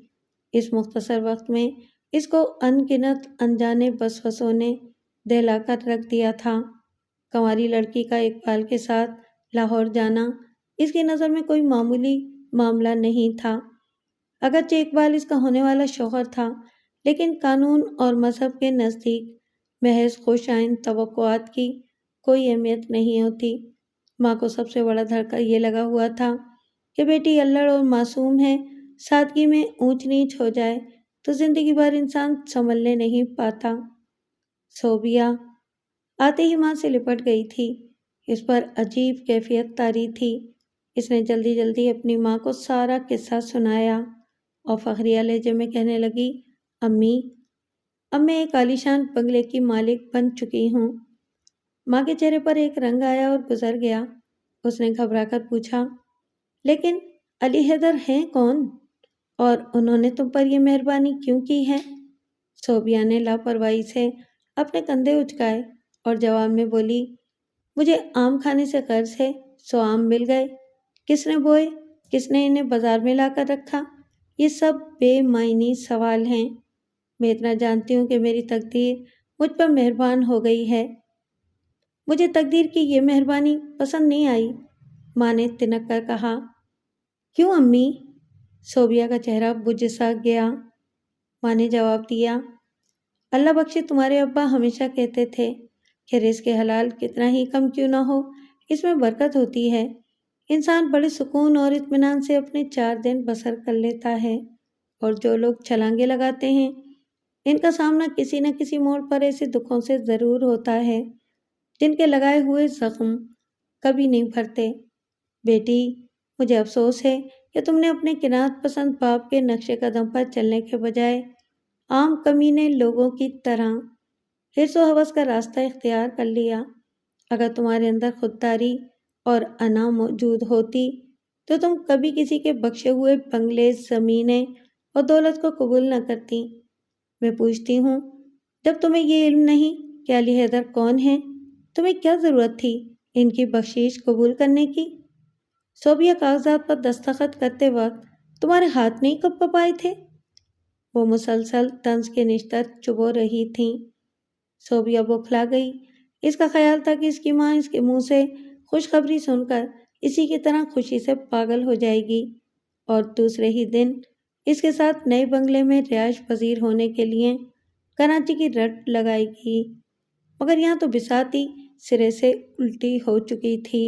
اس مختصر وقت میں اس کو ان گنت انجانے وسوسوں نے دہلا کر رکھ دیا تھا۔ کنواری لڑکی کا اقبال کے ساتھ لاہور جانا اس کی نظر میں کوئی معمولی معاملہ نہیں تھا۔ اگرچہ اقبال اس کا ہونے والا شوہر تھا، لیکن قانون اور مذہب کے نزدیک محض خوش آئند توقعات کی کوئی اہمیت نہیں ہوتی۔ ماں کو سب سے بڑا دھڑکا یہ لگا ہوا تھا کہ بیٹی الڑ اور معصوم ہے، سادگی میں اونچ نیچ ہو جائے تو زندگی بھر انسان سنبھلنے نہیں پاتا۔ صوبیہ آتے ہی ماں سے لپٹ گئی تھی۔ اس پر عجیب کیفیت طاری تھی۔ اس نے جلدی جلدی اپنی ماں کو سارا قصہ سنایا اور فخریہ لہجے میں کہنے لگی، امی، اب میں ایک عالیشان بنگلے کی مالک بن چکی ہوں۔ ماں کے چہرے پر ایک رنگ آیا اور گزر گیا۔ اس نے گھبرا کر پوچھا، لیکن علی حیدر ہیں کون اور انہوں نے تم پر یہ مہربانی کیوں کی ہے؟ صوبیہ نے لاپرواہی سے اپنے کندھے اچکائے اور جواب میں بولی، مجھے آم کھانے سے غرض ہے، سو آم مل گئے۔ کس نے بوئے؟ کس نے انہیں بازار میں لا کر رکھا؟ یہ سب بے معنی سوال ہیں۔ میں اتنا جانتی ہوں کہ میری تقدیر مجھ پر مہربان ہو گئی ہے۔ مجھے تقدیر کی یہ مہربانی پسند نہیں آئی، ماں نے تنک کر کہا۔ کیوں امی؟ صوبیہ کا چہرہ بجھ سا گیا۔ ماں نے جواب دیا، اللہ بخشے تمہارے ابا ہمیشہ کہتے تھے کہ رزق حلال کتنا ہی کم کیوں نہ ہو، اس میں برکت ہوتی ہے۔ انسان بڑے سکون اور اطمینان سے اپنے 4 دن بسر کر لیتا ہے، اور جو لوگ چھلانگے لگاتے ہیں ان کا سامنا کسی نہ کسی موڑ پر ایسے دکھوں سے ضرور ہوتا ہے جن کے لگائے ہوئے زخم کبھی نہیں بھرتے۔ بیٹی، مجھے افسوس ہے کہ تم نے اپنے قناعت پسند باپ کے نقش قدم پر چلنے کے بجائے عام کمینے لوگوں کی طرح حرص و ہوس کا راستہ اختیار کر لیا۔ اگر تمہارے اندر خودداری اور انا موجود ہوتی تو تم کبھی کسی کے بخشے ہوئے بنگلے، زمینیں اور دولت کو قبول نہ کرتی۔ میں پوچھتی ہوں، جب تمہیں یہ علم نہیں کہ علی حیدر کون ہیں، تمہیں کیا ضرورت تھی ان کی بخشش قبول کرنے کی؟ صوبیہ کاغذات پر دستخط کرتے وقت تمہارے ہاتھ نہیں کپ آئے تھے؟ وہ مسلسل طنز کے نشتر چبو رہی تھیں۔ صوبیہ بوکھلا گئی۔ اس کا خیال تھا کہ اس کی ماں اس کے منہ سے خوشخبری سن کر اسی کی طرح خوشی سے پاگل ہو جائے گی اور دوسرے ہی دن اس کے ساتھ نئے بنگلے میں رہائش پذیر ہونے کے لیے کراچی کی رٹ لگائے گی۔ مگر یہاں تو بساطی سرے سے الٹی ہو چکی تھی۔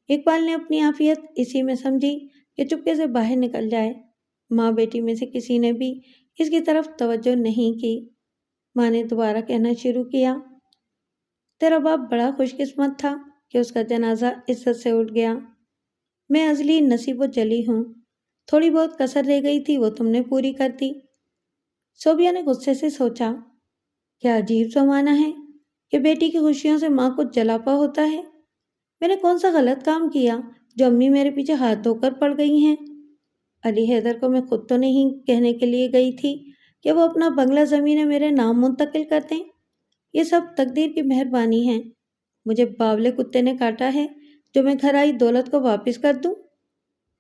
اقبال نے اپنی عافیت اسی میں سمجھی کہ چپکے سے باہر نکل جائے۔ ماں بیٹی میں سے کسی نے بھی اس کی طرف توجہ نہیں کی۔ ماں نے دوبارہ کہنا شروع کیا، تیرا باپ بڑا خوش قسمت تھا کہ اس کا جنازہ عزت سے اٹھ گیا۔ میں ازلی نصیب و جلی ہوں، تھوڑی بہت کسر رہ گئی تھی وہ تم نے پوری کر دی۔ صوبیہ نے غصے سے سوچا، کیا عجیب زمانہ ہے کہ بیٹی کی خوشیوں سے ماں کو جلاپا ہوتا ہے۔ میں نے کون سا غلط کام کیا جو امی میرے پیچھے ہاتھ دھو کر پڑ گئی ہیں؟ علی حیدر کو میں خود تو نہیں کہنے کے لیے گئی تھی کہ وہ اپنا بنگلہ زمینیں میرے نام منتقل کر دیں۔ یہ سب تقدیر کی مہربانی ہے۔ مجھے باولے کتے نے کاٹا ہے جو میں گھر آئی دولت کو واپس کر دوں۔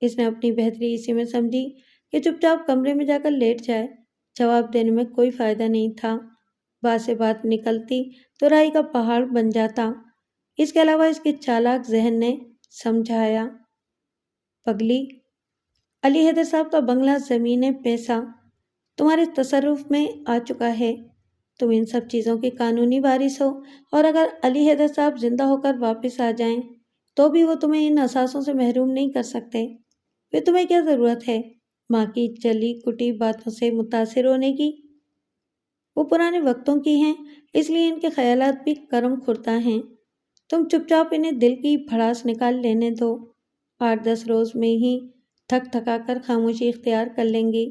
اس نے اپنی بہتری اسی میں سمجھی کہ چپ چاپ کمرے میں جا کر لیٹ جائے۔ جواب دینے میں کوئی فائدہ نہیں تھا۔ بات سے بات نکلتی تو رائی کا پہاڑ بن جاتا۔ اس کے علاوہ اس کے چالاک ذہن نے سمجھایا، پگلی، علی حیدر صاحب کا بنگلہ زمینیں پیسہ تمہارے تصرف میں آ چکا ہے۔ تم ان سب چیزوں کی قانونی وارث ہو، اور اگر علی حیدر صاحب زندہ ہو کر واپس آ جائیں تو بھی وہ تمہیں ان اثاثوں سے محروم نہیں کر سکتے۔ پھر تمہیں کیا ضرورت ہے ماں کی جلی کٹی باتوں سے متاثر ہونے کی؟ وہ پرانے وقتوں کی ہیں، اس لیے ان کے خیالات بھی کرم کھرتا ہیں۔ تم چپ چاپ انہیں دل کی بھڑاس نکال لینے دو۔ 8-10 روز میں ہی تھک تھکا کر خاموشی اختیار کر لیں گی۔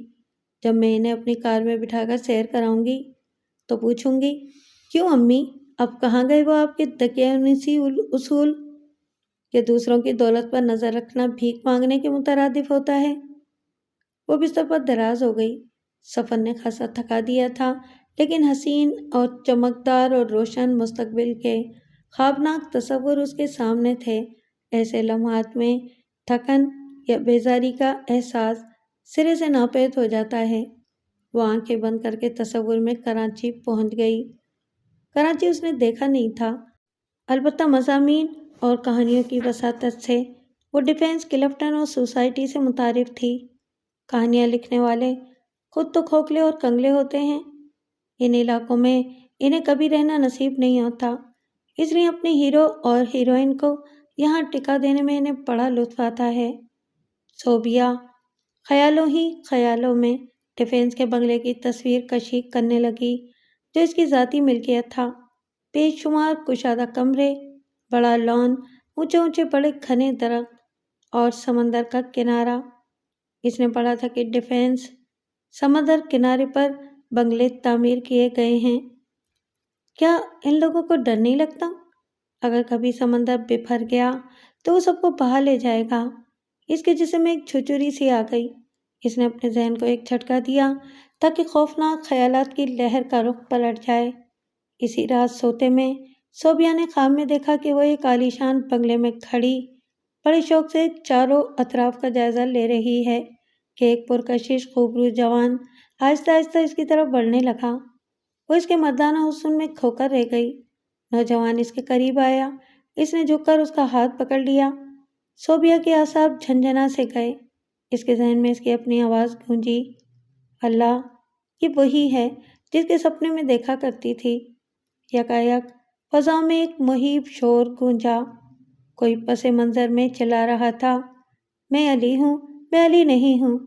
جب میں انہیں اپنی کار میں بٹھا کر سیر کراؤں گی تو پوچھوں گی، کیوں امی، اب کہاں گئے وہ آپ کے دقیانوسی اصول کہ دوسروں کی دولت پر نظر رکھنا بھیک مانگنے کے مترادف ہوتا ہے؟ وہ بستر پر دراز ہو گئی۔ سفر نے خاصا تھکا دیا تھا، لیکن حسین اور چمکدار اور روشن مستقبل کے خوابناک تصور اس کے سامنے تھے۔ ایسے لمحات میں تھکن یا بیزاری کا احساس سرے سے ناپید ہو جاتا ہے۔ وہ آنکھیں بند کر کے تصور میں کراچی پہنچ گئی۔ کراچی اس نے دیکھا نہیں تھا، البتہ مضامین اور کہانیوں کی وساطت سے وہ ڈیفنس کلفٹن اور سوسائٹی سے متعارف تھی۔ کہانیاں لکھنے والے خود تو کھوکھلے اور کنگلے ہوتے ہیں، ان علاقوں میں انہیں کبھی رہنا نصیب نہیں ہوتا، اس لیے اپنے ہیرو اور ہیروئن کو یہاں ٹکا دینے میں انہیں بڑا لطف آتا ہے۔ صوبیہ خیالوں ہی خیالوں میں ڈیفنس کے بنگلے کی تصویر کشی کرنے لگی جو اس کی ذاتی ملکیت تھا۔ بے شمار کشادہ کمرے، بڑا لان، اونچے اونچے بڑے گھنے درخت اور سمندر کا کنارہ۔ اس نے پڑھا تھا کہ ڈیفنس سمندر کنارے پر بنگلے تعمیر کیے گئے ہیں۔ کیا ان لوگوں کو ڈر نہیں لگتا؟ اگر کبھی سمندر بفر گیا تو وہ سب کو بہا لے جائے گا۔ اس کے جسم میں ایک جھچری سی آ گئی۔ اس نے اپنے ذہن کو ایک جھٹکا دیا تاکہ خوفناک خیالات کی لہر کا رخ پلٹ جائے۔ اسی رات سوتے میں صوبیہ نے خواب میں دیکھا کہ وہ ایک عالیشان بنگلے میں کھڑی بڑے شوق سے چاروں اطراف کا جائزہ لے رہی ہے کہ ایک پرکشش خوبرو جوان آہستہ آہستہ اس کی طرف بڑھنے لگا۔ وہ اس کے مردانہ حسن میں کھو کر رہ گئی۔ نوجوان اس کے قریب آیا، اس نے جھک کر اس کا ہاتھ پکڑ لیا۔ صوبیہ کے اعصاب جھنجھنا سے گئے۔ اس کے ذہن میں اس کی اپنی آواز گونجی، اللہ، یہ وہی ہے جس کے سپنے میں دیکھا کرتی تھی۔ یکایک فضا میں ایک مہیب شور گونجا، کوئی پس منظر میں چلا رہا تھا، میں علی ہوں، میں علی نہیں ہوں۔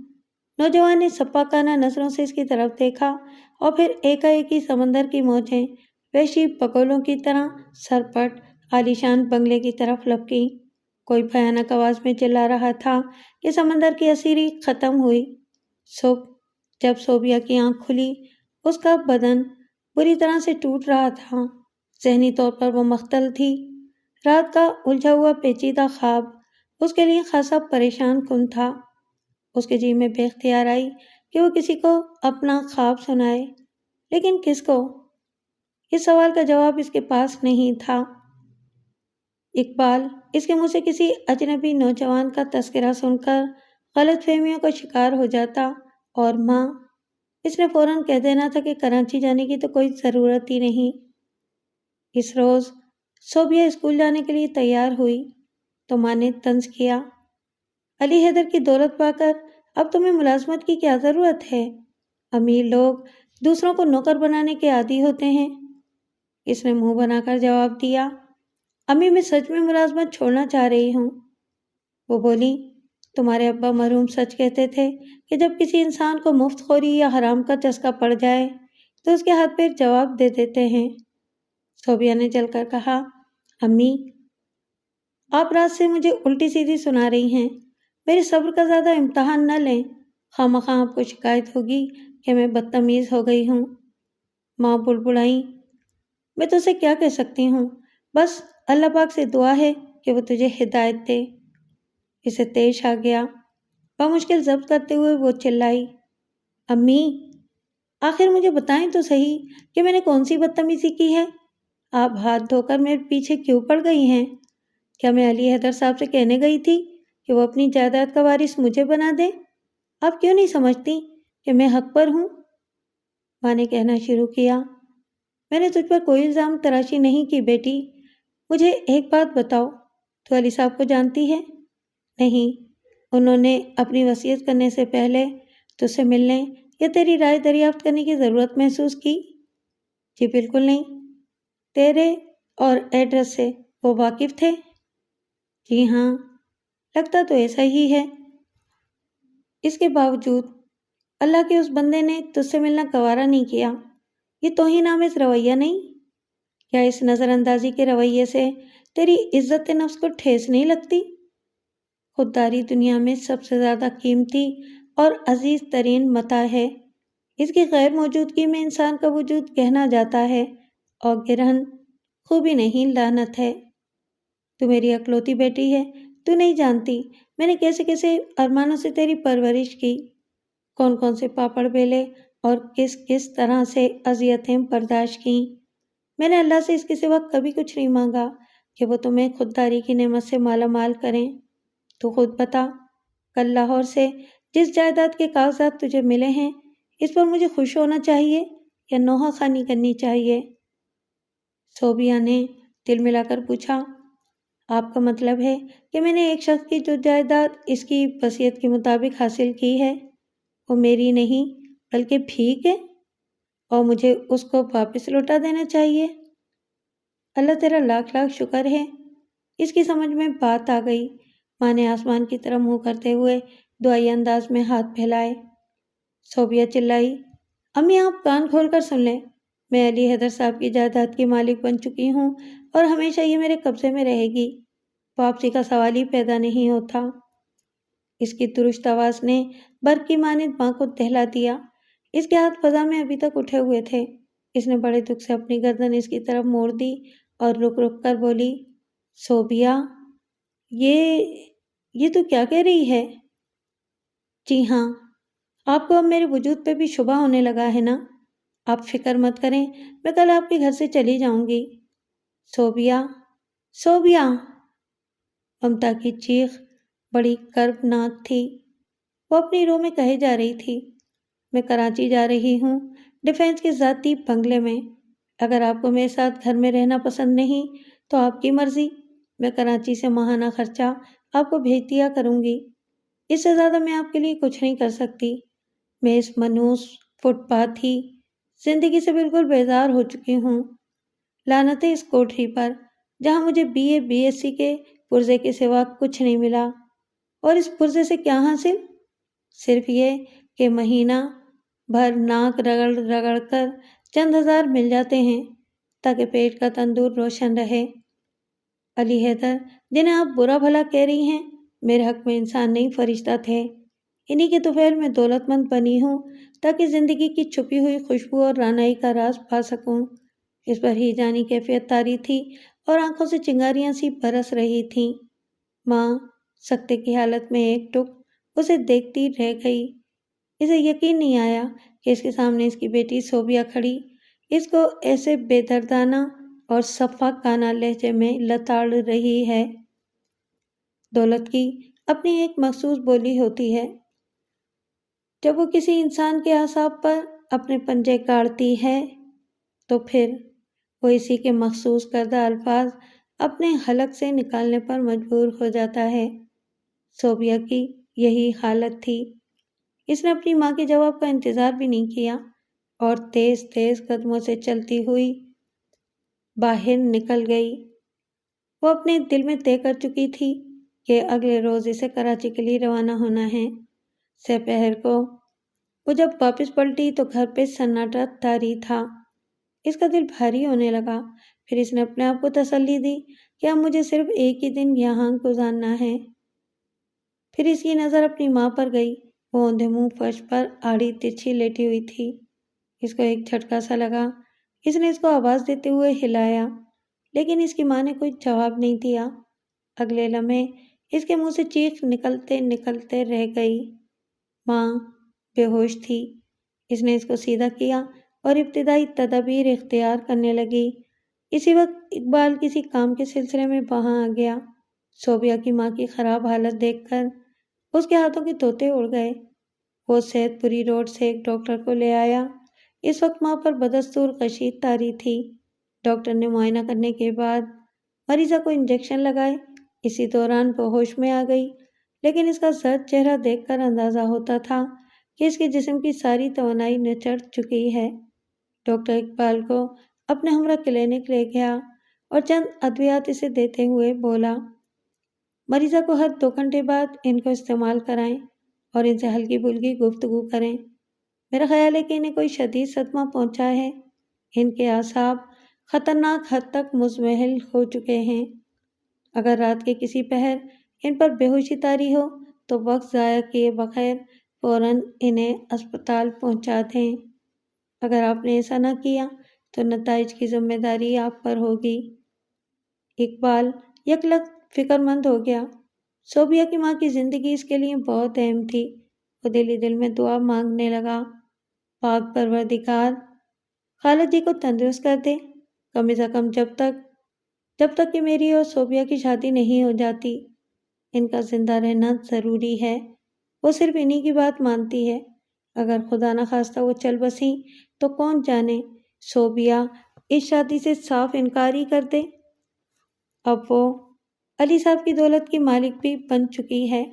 نوجوان نے سپاکانہ نظروں سے اس کی طرف دیکھا اور پھر ایک ہی سمندر کی موجیں وحشی بگولوں کی طرح سرپٹ عالیشان بنگلے کی طرف لپکیں۔ کوئی بھیانک آواز میں چلا رہا تھا کہ سمندر کی اسیری ختم ہوئی۔ صبح جب صوبیہ کی آنکھ کھلی، اس کا بدن بری طرح سے ٹوٹ رہا تھا، ذہنی طور پر وہ مختل تھی۔ رات کا الجھا ہوا پیچیدہ خواب اس کے لیے خاصا پریشان کن تھا۔ اس کے جی میں بے اختیار آئی کہ وہ کسی کو اپنا خواب سنائے، لیکن کس کو؟ اس سوال کا جواب اس کے پاس نہیں تھا۔ اقبال اس کے منہ سے کسی اجنبی نوجوان کا تذکرہ سن کر غلط فہمیوں کا شکار ہو جاتا، اور ماں، اس نے فوراً کہہ دینا تھا کہ کراچی جانے کی تو کوئی ضرورت ہی نہیں۔ اس روز صوبیہ اسکول جانے کے لیے تیار ہوئی تو ماں نے طنز کیا، علی حیدر کی دولت پا کر اب تمہیں ملازمت کی کیا ضرورت ہے؟ امیر لوگ دوسروں کو نوکر بنانے کے عادی ہوتے ہیں۔ اس نے منہ بنا کر جواب دیا، امی، میں سچ میں ملازمت چھوڑنا چاہ رہی ہوں۔ وہ بولی، تمہارے ابا مرحوم سچ کہتے تھے کہ جب کسی انسان کو مفت خوری یا حرام کا چسکا پڑ جائے تو اس کے ہاتھ پیر جواب دے دیتے ہیں۔ صوبیہ نے جل کر کہا، امی، آپ رات سے مجھے الٹی سیدھی سنا رہی ہیں۔ میرے صبر کا زیادہ امتحان نہ لیں، خواہ آپ کو شکایت ہوگی کہ میں بدتمیز ہو گئی ہوں۔ ماں بڑبڑائیں، میں تو اسے کیا کہہ سکتی ہوں، بس اللہ پاک سے دعا ہے کہ وہ تجھے ہدایت دے۔ اسے تیش آ گیا، بمشکل ضبط کرتے ہوئے وہ چلائی، امی، آخر مجھے بتائیں تو صحیح کہ میں نے کون سی بدتمیزی کی ہے؟ آپ ہاتھ دھو کر میرے پیچھے کیوں پڑ گئی ہیں؟ کیا میں علی حیدر صاحب سے کہنے گئی تھی کہ وہ اپنی جائیداد کا وارث مجھے بنا دے؟ آپ کیوں نہیں سمجھتی کہ میں حق پر ہوں؟ ماں نے کہنا شروع کیا، میں نے تجھ پر کوئی الزام تراشی نہیں کی بیٹی، مجھے ایک بات بتاؤ، تو علی صاحب کو جانتی ہے؟ نہیں، انہوں نے اپنی وصیت کرنے سے پہلے تجھ سے ملنے یا تیری رائے دریافت کرنے کی ضرورت محسوس کی؟ جی بالکل نہیں۔ تیرے اور ایڈریس سے وہ واقف تھے؟ جی ہاں، لگتا تو ایسا ہی ہے۔ اس کے باوجود اللہ کے اس بندے نے تجھ سے ملنا گوارا نہیں کیا، یہ توہین آمیز رویہ نہیں؟ کیا اس نظر اندازی کے رویے سے تیری عزت نفس کو ٹھیس نہیں لگتی؟ خودداری دنیا میں سب سے زیادہ قیمتی اور عزیز ترین متاع ہے، اس کی غیر موجودگی میں انسان کا وجود گہنا جاتا ہے، اور گرہن خوبی نہیں لعنت ہے۔ تو میری اکلوتی بیٹی ہے، تو نہیں جانتی میں نے کیسے کیسے ارمانوں سے تیری پرورش کی، کون کون سے پاپڑ بیلے اور کس کس طرح سے اذیتیں برداشت کیں۔ میں نے اللہ سے اس کے سوا کبھی کچھ نہیں مانگا کہ وہ تمہیں خودداری کی نعمت سے مالا مال کریں۔ تو خود بتا، کل لاہور سے جس جائیداد کے کاغذات تجھے ملے ہیں، اس پر مجھے خوش ہونا چاہیے یا نوحہ خوانی کرنی چاہیے؟ صوبیہ نے دل ملا کر پوچھا، آپ کا مطلب ہے کہ میں نے ایک شخص کی جو جائیداد اس کی وصیت کے مطابق حاصل کی ہے وہ میری نہیں بلکہ بھیک ہے، اور مجھے اس کو واپس لوٹا دینا چاہیے؟ اللہ تیرا لاکھ لاکھ شکر ہے۔ اس کی سمجھ میں بات آ گئی۔ ماں نے آسمان کی طرف منہ کرتے ہوئے دعائی انداز میں ہاتھ پھیلائے۔ صوبیہ چلائی، امی آپ کان کھول کر سن لیں، میں علی حیدر صاحب کی جائیداد کی مالک بن چکی ہوں اور ہمیشہ یہ میرے قبضے میں رہے گی، واپسی کا سوال ہی پیدا نہیں ہوتا۔ اس کی درشت آواز نے برق کی مانند ماں کو دہلا دیا۔ اس کے ہاتھ فضا میں ابھی تک اٹھے ہوئے تھے۔ اس نے بڑے دکھ سے اپنی گردن اس کی طرف موڑ دی اور رک رک کر بولی، صوبیہ، یہ تو کیا کہہ رہی ہے؟ جی ہاں، آپ کو اب میرے وجود پہ بھی شبہ ہونے لگا ہے نا؟ آپ فکر مت کریں، میں کل آپ کے گھر سے چلی جاؤں گی۔ صوبیہ، صوبیہ! ممتا کی چیخ بڑی کربناک تھی۔ وہ اپنی روح میں کہے جا رہی تھی، میں کراچی جا رہی ہوں، ڈیفینس کے ذاتی بنگلے میں۔ اگر آپ کو میرے ساتھ گھر میں رہنا پسند نہیں تو آپ کی مرضی، میں کراچی سے ماہانہ خرچہ آپ کو بھیج دیا کروں گی۔ اس سے زیادہ میں آپ کے لیے کچھ نہیں کر سکتی۔ میں اس منحوس فٹ پاتھ ہی زندگی سے بالکل بیزار ہو چکی ہوں۔ لعنت ہے اس کوٹری پر جہاں مجھے BA BSc کے پرزے کے سوا کچھ نہیں ملا، اور اس پرزے سے کیا حاصل؟ صرف یہ کہ مہینہ بھر ناک رگڑ رگڑ کر چند ہزار مل جاتے ہیں تاکہ پیٹ کا تندور روشن رہے۔ علی حیدر، جنہیں آپ برا بھلا کہہ رہی ہیں، میرے حق میں انسان نہیں فرشتہ تھے۔ انہی کے طفیل میں دولت مند بنی ہوں تاکہ زندگی کی چھپی ہوئی خوشبو اور رعنائی کا راز پا سکوں۔ اس پر ہی جانی کیفیت طاری تھی اور آنکھوں سے چنگاریاں سی برس رہی تھیں۔ ماں سکتے کی حالت میں ایک ٹک اسے دیکھتی رہ گئی۔ اسے یقین نہیں آیا کہ اس کے سامنے اس کی بیٹی صوبیہ کھڑی اس کو ایسے بے دردانہ اور شفقانہ لہجے میں لتاڑ رہی ہے۔ دولت کی اپنی ایک مخصوص بولی ہوتی ہے۔ جب وہ کسی انسان کے اعصاب پر اپنے پنجے گاڑتی ہے تو پھر وہ اسی کے مخصوص کردہ الفاظ اپنے حلق سے نکالنے پر مجبور ہو جاتا ہے۔ صوبیہ کی یہی حالت تھی۔ اس نے اپنی ماں کے جواب کا انتظار بھی نہیں کیا اور تیز تیز قدموں سے چلتی ہوئی باہر نکل گئی۔ وہ اپنے دل میں طے کر چکی تھی کہ اگلے روز اسے کراچی کے لیے روانہ ہونا ہے۔ سپہر کو وہ جب واپس پلٹی تو گھر پہ سناٹا طاری تھا۔ اس کا دل بھاری ہونے لگا۔ پھر اس نے اپنے آپ کو تسلی دی کہ اب مجھے صرف ایک ہی دن یہاں گزارنا ہے۔ پھر اس کی نظر اپنی ماں پر گئی۔ وہ اوندھے منہ فرش پر آڑی ترچھی لیٹی ہوئی تھی۔ اس کو ایک جھٹکا سا لگا۔ اس نے اس کو آواز دیتے ہوئے ہلایا، لیکن اس کی ماں نے کوئی جواب نہیں دیا۔ اگلے لمحے اس کے منہ سے چیخ نکلتے نکلتے رہ گئی۔ ماں بے ہوش تھی۔ اس نے اس کو سیدھا کیا اور ابتدائی تدابیر اختیار کرنے لگی۔ اسی وقت اقبال کسی کام کے سلسلے میں وہاں آ گیا۔ صوبیہ کی ماں کی خراب حالت دیکھ کر اس کے ہاتھوں کے طوطے اڑ گئے۔ وہ صحت پوری روڈ سے ایک ڈاکٹر کو لے آیا۔ اس وقت ماں پر بدستور کشید طاری تھی۔ ڈاکٹر نے معائنہ کرنے کے بعد مریضہ کو انجیکشن لگائے۔ اسی دوران وہ ہوش میں آ گئی، لیکن اس کا زرد چہرہ دیکھ کر اندازہ ہوتا تھا کہ اس کے جسم کی ساری توانائی نچڑ چکی ہے۔ ڈاکٹر اقبال کو اپنے ہمراہ کلینک لے گیا اور چند ادویات اسے دیتے ہوئے بولا، مریضہ کو ہر 2 گھنٹے بعد ان کو استعمال کرائیں اور ان سے ہلکی پھلکی گفتگو کریں۔ میرا خیال ہے کہ انہیں کوئی شدید صدمہ پہنچا ہے۔ ان کے اعصاب خطرناک حد تک مزمحل ہو چکے ہیں۔ اگر رات کے کسی پہر ان پر بے ہوشی طاری ہو تو وقت ضائع کیے بغیر فوراً انہیں اسپتال پہنچا دیں۔ اگر آپ نے ایسا نہ کیا تو نتائج کی ذمہ داری آپ پر ہوگی۔ اقبال یکلخت فکر مند ہو گیا۔ صوبیہ کی ماں کی زندگی اس کے لیے بہت اہم تھی۔ وہ دل ہی دل میں دعا مانگنے لگا، پاک پروردگار، خالد جی کو تندرست کر دے، کم از کم جب تک کہ میری اور صوبیہ کی شادی نہیں ہو جاتی۔ ان کا زندہ رہنا ضروری ہے۔ وہ صرف انہی کی بات مانتی ہے۔ اگر خدا نخواستہ وہ چل بسیں تو کون جانے صوبیہ اس شادی سے صاف انکار ہی کر دے۔ اب وہ علی صاحب کی دولت کی مالک بھی بن چکی ہے۔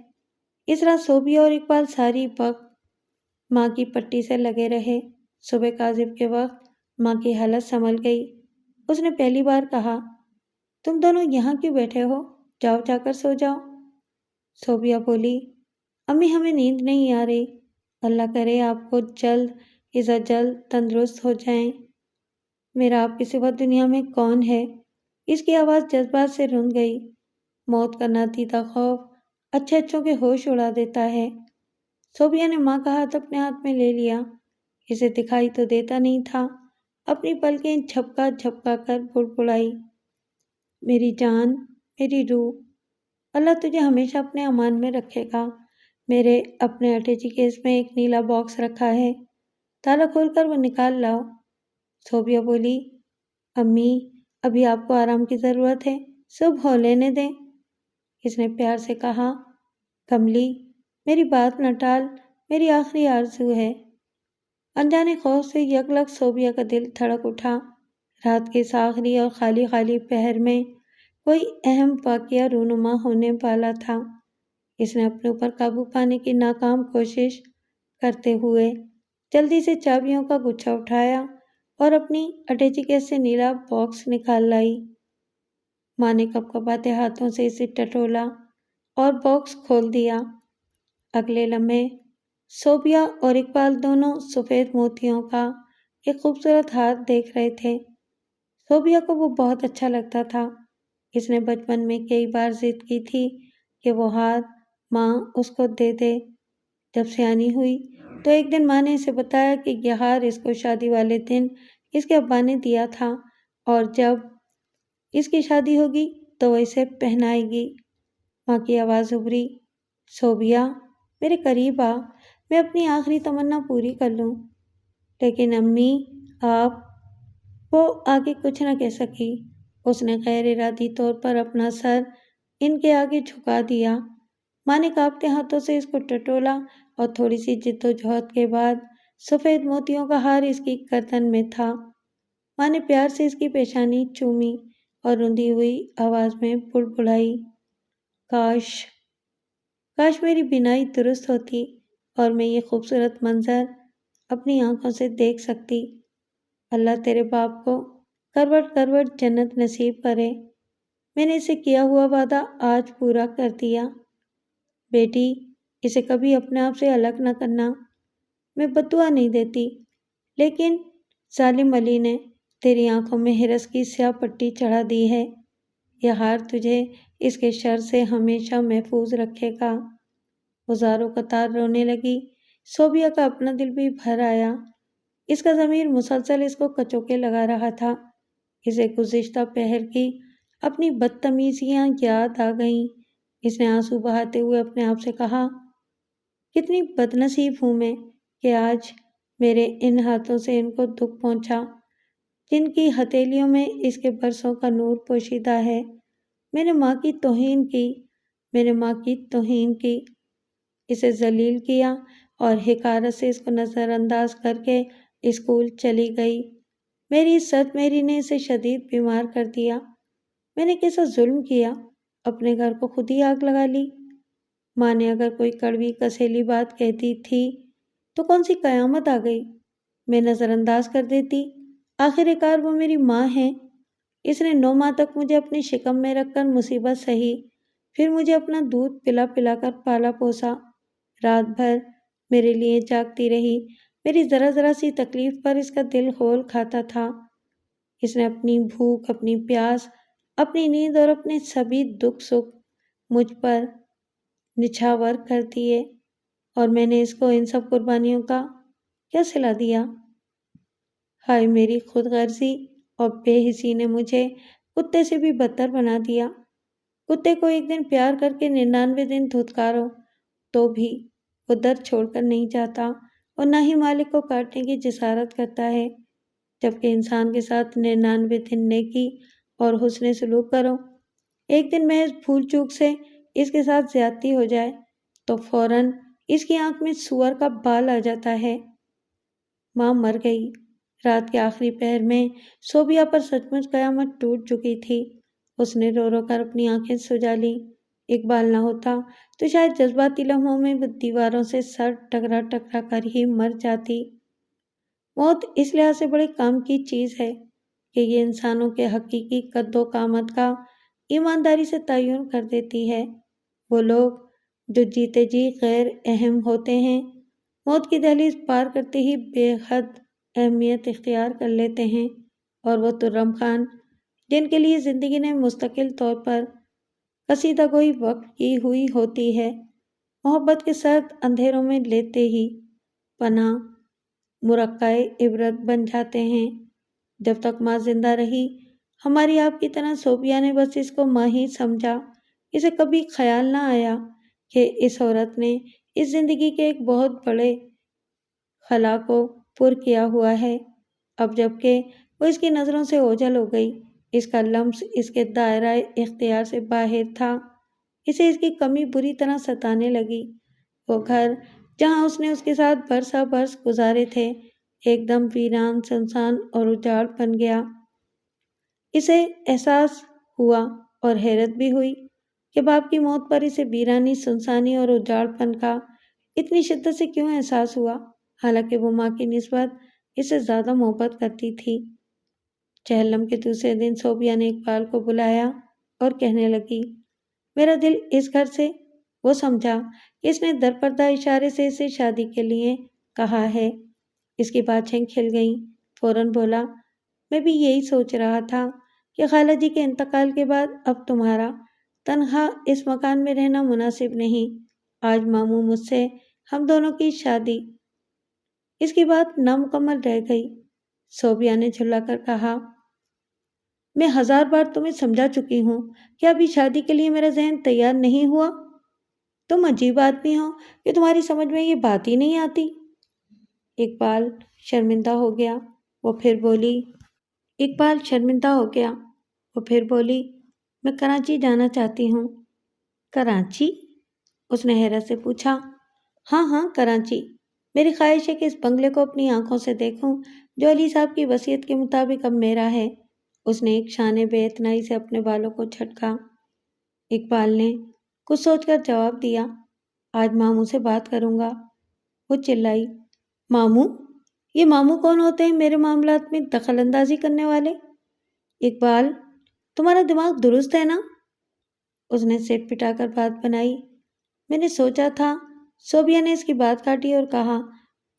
اس طرح صوبیہ اور اقبال ساری وقت ماں کی پٹی سے لگے رہے۔ صبح کاذب کے وقت ماں کی حالت سنبھل گئی۔ اس نے پہلی بار کہا، تم دونوں یہاں کیوں بیٹھے ہو؟ جاؤ جا کر سو جاؤ۔ صوبیہ بولی، امی ہمیں نیند نہیں آ رہی۔ اللہ کرے آپ کو جلد از جلد تندرست ہو جائیں۔ میرا آپ کے سوا دنیا میں کون ہے؟ اس کی آواز جذبات سے رون گئی۔ موت کا نادیدہ خوف اچھے اچھوں کے ہوش اڑا دیتا ہے۔ صوبیہ نے ماں کا ہاتھ اپنے ہاتھ میں لے لیا۔ اسے دکھائی تو دیتا نہیں تھا۔ اپنی پلکیں جھپکا جھپکا کر بڑبڑائی، میری جان، میری روح، اللہ تجھے ہمیشہ اپنے امان میں رکھے گا۔ میرے اپنے اٹیچی کیس میں ایک نیلا باکس رکھا ہے، تالا کھول کر وہ نکال لاؤ۔ صوبیہ بولی، امی ابھی آپ کو آرام کی ضرورت ہے، صبح ہو لینے دیں۔ اس نے پیار سے کہا، کملی میری بات نہ ٹال، میری آخری آرزو ہے۔ انجانے خوف سے یکلخت صوبیہ کا دل دھڑک اٹھا۔ رات کے اس آخری اور خالی خالی پہر میں کوئی اہم واقعہ رونما ہونے والا تھا۔ اس نے اپنے اوپر قابو پانے کی ناکام کوشش کرتے ہوئے جلدی سے چابیوں کا گچھا اٹھایا اور اپنی اٹیچی کیس سے نیلا باکس نکال لائی۔ ماں نے کپکپاتے ہاتھوں سے اسے ٹٹولا اور باکس کھول دیا۔ اگلے لمحے صوبیہ اور اقبال دونوں سفید موتیوں کا ایک خوبصورت ہار دیکھ رہے تھے۔ صوبیہ کو وہ بہت اچھا لگتا تھا۔ اس نے بچپن میں کئی بار ضد کی تھی کہ وہ ہار ماں اس کو دے دے۔ جب سیانی ہوئی تو ایک دن ماں نے اسے بتایا کہ یہ ہار اس کو شادی والے دن اس کے ابا نے دیا تھا اور جب اس کی شادی ہوگی تو وہ اسے پہنائے گی۔ ماں کی آواز ابھری، صوبیہ میرے قریب آ، میں اپنی آخری تمنا پوری کر لوں۔ لیکن امی آپ، وہ آگے کچھ نہ کہہ سکی۔ اس نے غیر ارادی طور پر اپنا سر ان کے آگے جھکا دیا۔ ماں نے کانپتے ہاتھوں سے اس کو ٹٹولا اور تھوڑی سی جد و جہد کے بعد سفید موتیوں کا ہار اس کی گردن میں تھا۔ ماں نے پیار سے اس کی پیشانی چومی اور روندی ہوئی آواز میں بڑبڑائی، کاش میری بینائی درست ہوتی اور میں یہ خوبصورت منظر اپنی آنکھوں سے دیکھ سکتی۔ اللہ تیرے باپ کو کروٹ کروٹ جنت نصیب کرے۔ میں نے اسے کیا ہوا وعدہ آج پورا کر دیا۔ بیٹی، اسے کبھی اپنے آپ سے الگ نہ کرنا۔ میں بددعا نہیں دیتی، لیکن ظالم علی نے تیری آنکھوں میں ہرس کی سیاہ پٹی چڑھا دی ہے۔ یہ ہار تجھے اس کے شر سے ہمیشہ محفوظ رکھے گا۔ وہ زاروں قطار رونے لگی۔ صوبیہ کا اپنا دل بھی بھر آیا۔ اس کا ضمیر مسلسل اس کو کچوکے لگا رہا تھا۔ اسے گزشتہ پہر کی اپنی بدتمیزیاں یاد آ گئیں۔ اس نے آنسو بہاتے ہوئے اپنے آپ سے کہا، کتنی بد نصیب ہوں میں کہ آج میرے ان ہاتھوں سے ان کو دکھ پہنچا، جن کی ہتھیلیوں میں اس کے برسوں کا نور پوشیدہ ہے۔ میں نے ماں کی توہین کی، میں نے ماں کی توہین کی۔ اسے ذلیل کیا اور حقارت سے اس کو نظر انداز کر کے اسکول چلی گئی۔ میری عزت میری نے اسے شدید بیمار کر دیا۔ میں نے کیسا ظلم کیا، اپنے گھر کو خود ہی آگ لگا لی۔ ماں نے اگر کوئی کڑوی کسیلی بات کہتی تھی تو کون سی قیامت آ گئی، میں نظر انداز کر دیتی۔ آخر کار وہ میری ماں ہے۔ اس نے 9 ماہ تک مجھے اپنی شکم میں رکھ کر مصیبت سہی، پھر مجھے اپنا دودھ پلا پلا کر پالا پوسا۔ رات بھر میرے لیے جاگتی رہی۔ میری ذرا ذرا سی تکلیف پر اس کا دل ہول کھاتا تھا۔ اس نے اپنی بھوک، اپنی پیاس، اپنی نیند اور اپنے سبھی دکھ سکھ مجھ پر نچھاور کر دیے، اور میں نے اس کو ان سب قربانیوں کا کیا صلہ دیا؟ ہائے میری خود غرضی اور بے حسی نے مجھے کتے سے بھی بدتر بنا دیا۔ کتے کو ایک دن پیار کر کے 99 دن دھتکارو تو بھی وہ در چھوڑ کر نہیں جاتا، اور نہ ہی مالک کو کاٹنے کی جسارت کرتا ہے، جبکہ انسان کے ساتھ 99 دن نیکی اور حسن سلوک کرو۔ ایک دن محض بھول چوک سے اس کے ساتھ زیادتی ہو جائے تو فوراً اس کی آنکھ میں سور کا بال آ جاتا ہے۔ ماں مر گئی۔ رات کے آخری پہر میں صوبیہ پر سچ مچ قیامت ٹوٹ چکی تھی۔ اس نے رو رو کر اپنی آنکھیں سجا لیں۔ اقبال نہ ہوتا تو شاید جذباتی لمحوں میں وہ دیواروں سے سر ٹکرا ٹکرا کر ہی مر جاتی۔ موت اس لحاظ سے بڑے کام کی چیز ہے کہ یہ انسانوں کے حقیقی قد و قامت کا ایمانداری سے تعین کر دیتی ہے۔ وہ لوگ جو جیتے جی غیر اہم ہوتے ہیں، موت کی دہلیز پار کرتے ہی بے حد اہمیت اختیار کر لیتے ہیں، اور وہ ترم خان جن کے لیے زندگی نے مستقل طور پر قصیدہ گوئی وقف کی ہوئی ہوتی ہے، محبت کے سرد اندھیروں میں لیتے ہی پناہ مرقعہ عبرت بن جاتے ہیں۔ جب تک ماں زندہ رہی، ہماری آپ کی طرح صوبیہ نے بس اس کو ماں ہی سمجھا۔ اسے کبھی خیال نہ آیا کہ اس عورت نے اس زندگی کے ایک بہت بڑے خلا کو پر کیا ہوا ہے۔ اب جب کہ وہ اس کی نظروں سے اوجھل ہو گئی، اس کا لمس اس کے دائرہ اختیار سے باہر تھا، اسے اس کی کمی بری طرح ستانے لگی۔ وہ گھر جہاں اس نے اس کے ساتھ برسا برس گزارے تھے، ایک دم ویران، سنسان اور اجاڑ بن گیا۔ اسے احساس ہوا اور حیرت بھی ہوئی کہ باپ کی موت پر اسے ویرانی، سنسانی اور اجاڑ پن کا اتنی شدت سے کیوں احساس ہوا، حالانکہ وہ ماں کی نسبت اس سے زیادہ محبت کرتی تھی۔ چہلم کے دوسرے دن صوبیہ نے اقبال کو بلایا اور کہنے لگی، میرا دل اس گھر سے۔ وہ سمجھا کہ اس نے درپردہ اشارے سے اسے شادی کے لیے کہا ہے۔ اس کی باتیں کھل گئیں۔ فوراً بولا، میں بھی یہی سوچ رہا تھا کہ خالہ جی کے انتقال کے بعد اب تمہارا تنہا اس مکان میں رہنا مناسب نہیں۔ آج ماموں مجھ سے ہم دونوں کی شادی۔ اس کی بات نامکمل رہ گئی۔ صوبیہ نے جھلا کر کہا، میں 1000 بار تمہیں سمجھا چکی ہوں کہ ابھی شادی کے لیے میرا ذہن تیار نہیں ہوا۔ تم عجیب آدمی ہو کہ تمہاری سمجھ میں یہ بات ہی نہیں آتی۔ اقبال شرمندہ ہو گیا۔ وہ پھر بولی، میں کراچی جانا چاہتی ہوں۔ کراچی؟ اس نے حیرت سے پوچھا۔ ہاں کراچی۔ میری خواہش ہے کہ اس بنگلے کو اپنی آنکھوں سے دیکھوں جو علی صاحب کی وصیت کے مطابق اب میرا ہے۔ اس نے ایک شانے بے اتنائی سے اپنے بالوں کو جھٹکا۔ اقبال نے کچھ سوچ کر جواب دیا، آج ماموں سے بات کروں گا۔ وہ چلائی، ماموں؟ یہ ماموں کون ہوتے ہیں میرے معاملات میں دخل اندازی کرنے والے؟ اقبال، تمہارا دماغ درست ہے نا؟ اس نے سٹ پٹا کر بات بنائی۔ میں نے سوچا تھا۔ صوبیہ نے اس کی بات کاٹی اور کہا،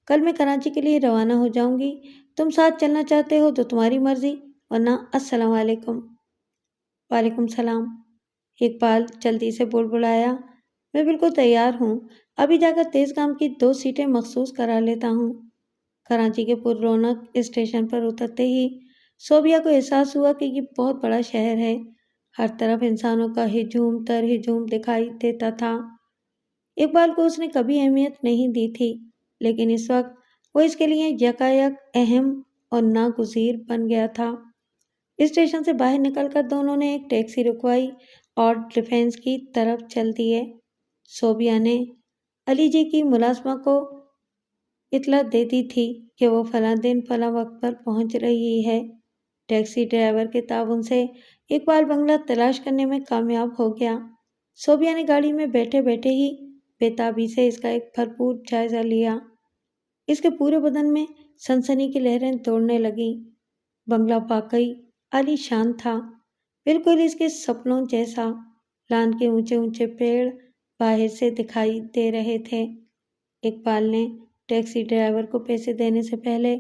کل میں کراچی کے لیے روانہ ہو جاؤں گی۔ تم ساتھ چلنا چاہتے ہو تو تمہاری مرضی، ورنہ السلام علیکم۔ وعلیکم السلام۔ اقبال جلدی سے بڑبڑایا، میں بالکل تیار ہوں۔ ابھی جا کر تیز کام کی 2 سیٹیں مخصوص کرا لیتا ہوں۔ کراچی کے پر رونق اسٹیشن پر اترتے ہی صوبیہ کو احساس ہوا کہ یہ بہت بڑا شہر ہے۔ ہر طرف انسانوں کا ہجوم تر ہجوم دکھائی دیتا تھا۔ اقبال کو اس نے کبھی اہمیت نہیں دی تھی، لیکن اس وقت وہ اس کے لیے یکایک اہم اور ناگزیر بن گیا تھا۔ اسٹیشن سے باہر نکل کر دونوں نے ایک ٹیکسی رکوائی اور ڈیفینس کی طرف چل دیے۔ صوبیہ نے علی جی کی ملازمہ کو اطلاع دے دی تھی کہ وہ فلاں دن فلاں وقت پر پہنچ رہی ہے۔ ٹیکسی ڈرائیور کے تعاون سے اقبال بنگلہ تلاش کرنے میں کامیاب ہو گیا۔ صوبیہ نے گاڑی میں بیٹھے بیٹھے ہی بے تابی سے اس کا ایک بھرپور جائزہ لیا۔ اس کے پورے بدن میں سنسنی کی لہریں دوڑنے لگیں۔ بنگلہ واقعی عالی شان تھا، بالکل اس کے سپنوں جیسا۔ لان کے اونچے اونچے پیڑ باہر سے دکھائی دے رہے تھے۔ اقبال نے ٹیکسی ڈرائیور کو پیسے دینے سے پہلے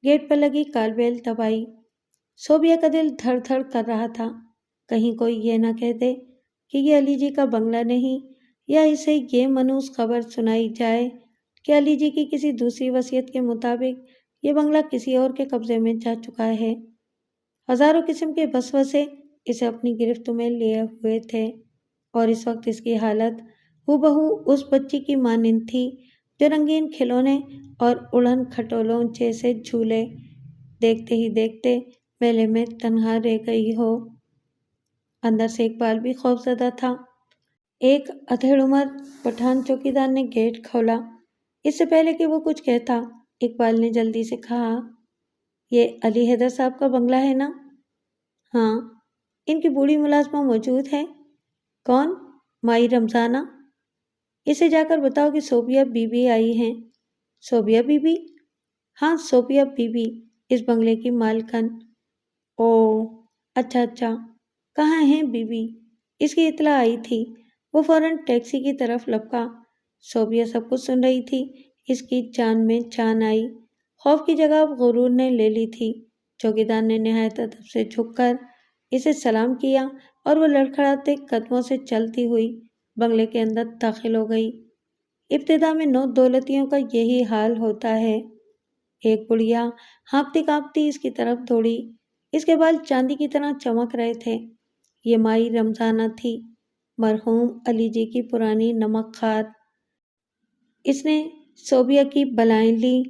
گیٹ پر لگی کال بیل دبائی۔ صوبیہ کا دل دھڑ دھڑ کر رہا تھا، کہیں کوئی یہ نہ کہہ دے کہ یہ علی جی کا بنگلہ نہیں، یا اسے یہ منحوس خبر سنائی جائے کہ علی جی کی کسی دوسری وصیت کے مطابق یہ بنگلہ کسی اور کے قبضے میں جا چکا ہے۔ ہزاروں قسم کے وسوسے اسے اپنی گرفت میں لیے ہوئے تھے، اور اس وقت اس کی حالت ہو بہو اس بچی کی مانند تھی جو رنگین کھلونے اور اڑن کھٹولوں جیسے جھولے دیکھتے ہی دیکھتے میلے میں تنہا رہ گئی ہو۔ اندر سے اقبال بھی خوفزدہ تھا۔ ایک ادھیڑ عمر پٹھان چوکیدار نے گیٹ کھولا۔ اس سے پہلے کہ وہ کچھ کہتا، اقبال نے جلدی سے کہا، یہ علی حیدر صاحب کا بنگلہ ہے نا؟ ہاں۔ ان کی بوڑھی ملازمہ موجود ہے؟ کون؟ مائی رمضانہ؟ اسے جا کر بتاؤ کہ صوبیہ بی بی آئی ہیں۔ Sobia be be? ہاں، صوبیہ بی بی، اس بنگلے کی مالکن۔ اوہ، اچھا اچھا، کہاں ہیں بی بی؟ اس کی اطلاع آئی تھی۔ وہ فوراً ٹیکسی کی طرف لپکا۔ صوبیہ سب کچھ سن رہی تھی۔ اس کی جان میں جان آئی۔ خوف کی جگہ اب غرور نے لے لی تھی۔ چوکیدار نے نہایت ادب سے جھک کر اسے سلام کیا اور وہ لڑکھڑاتے قدموں سے چلتی ہوئی بنگلے کے اندر داخل ہو گئی۔ ابتدا میں نو دولتیوں کا یہی حال ہوتا ہے۔ ایک بڑھیا ہانپتی کانپتی اس کی طرف دوڑی۔ اس کے بال چاندی کی طرح چمک رہے تھے۔ یہ مائی رمضانہ تھی، مرحوم علی جی کی پرانی نمک خوار۔ اس نے صوبیہ کی بلائیں لیں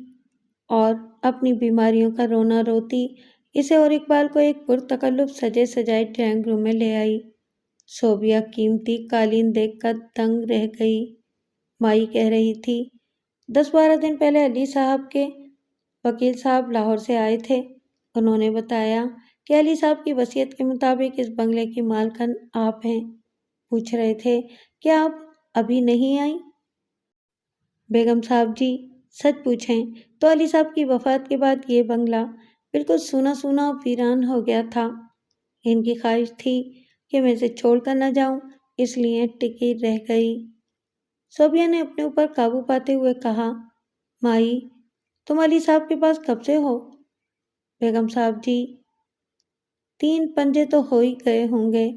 اور اپنی بیماریوں کا رونا روتی اسے اور اقبال کو ایک پرتکلف سجے سجائے ڈرائنگ روم میں لے آئی۔ صوبیہ قیمتی قالین دیکھ کر دنگ رہ گئی۔ مائی کہہ رہی تھی، 10-12 دن پہلے علی صاحب کے وکیل صاحب لاہور سے آئے تھے۔ انہوں نے بتایا کہ علی صاحب کی وصیت کے مطابق اس بنگلے کی مالکن آپ ہیں۔ پوچھ رہے تھے کہ آپ ابھی نہیں آئیں؟ بیگم صاحب جی، سچ پوچھیں تو علی صاحب کی وفات کے بعد یہ بنگلہ بالکل سونا سونا اور ویران ہو گیا تھا۔ ان کی خواہش تھی کہ میں اسے چھوڑ کر نہ جاؤں، اس لیے ٹکی رہ گئی۔ صوبیہ نے اپنے اوپر قابو پاتے ہوئے کہا، مائی، تم علی صاحب کے پاس کب سے ہو؟ بیگم صاحب جی، 3 پنجے تو ہو ہی گئے ہوں گے۔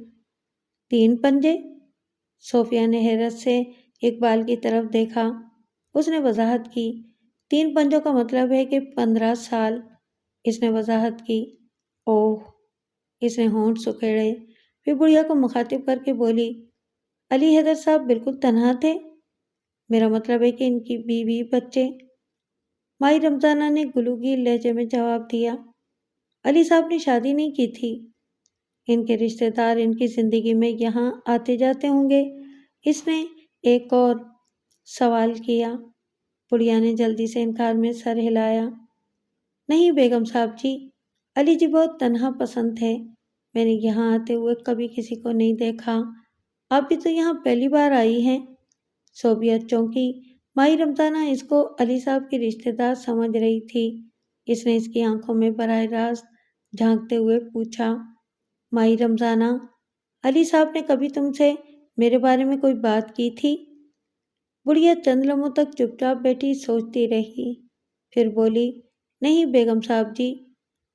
3 پنجے؟ صوفیہ نے حیرت سے اقبال کی طرف دیکھا۔ اس نے وضاحت کی، 3 پنجوں کا مطلب ہے کہ 15 سال۔ اس نے وضاحت کی۔ اوہ! اس نے ہونٹ سکیڑے، پھر بڑھیا کو مخاطب کر کے بولی، علی حیدر صاحب بالکل تنہا تھے؟ میرا مطلب ہے کہ ان کی بیوی بچے؟ مائی رمضانہ نے گلوگیر لہجے میں جواب دیا، علی صاحب نے شادی نہیں کی تھی۔ ان کے رشتہ دار ان کی زندگی میں یہاں آتے جاتے ہوں گے؟ اس نے ایک اور سوال کیا۔ بڑھیا نے جلدی سے انکار میں سر ہلایا، نہیں بیگم صاحب جی، علی جی بہت تنہا پسند تھے۔ میں نے یہاں آتے ہوئے کبھی کسی کو نہیں دیکھا۔ آپ بھی تو یہاں پہلی بار آئی ہیں۔ صوبیہ چونکی۔ مائی رمضانہ اس کو علی صاحب کی رشتہ دار سمجھ رہی تھی۔ اس نے اس کی آنکھوں میں براہ راست جھانکتے ہوئے پوچھا، مائی رمضانہ، علی صاحب نے کبھی تم سے میرے بارے میں کوئی بات کی تھی؟ بڑھیا چند لمحوں تک چپ چاپ بیٹھی سوچتی رہی، پھر بولی، نہیں بیگم صاحب جی۔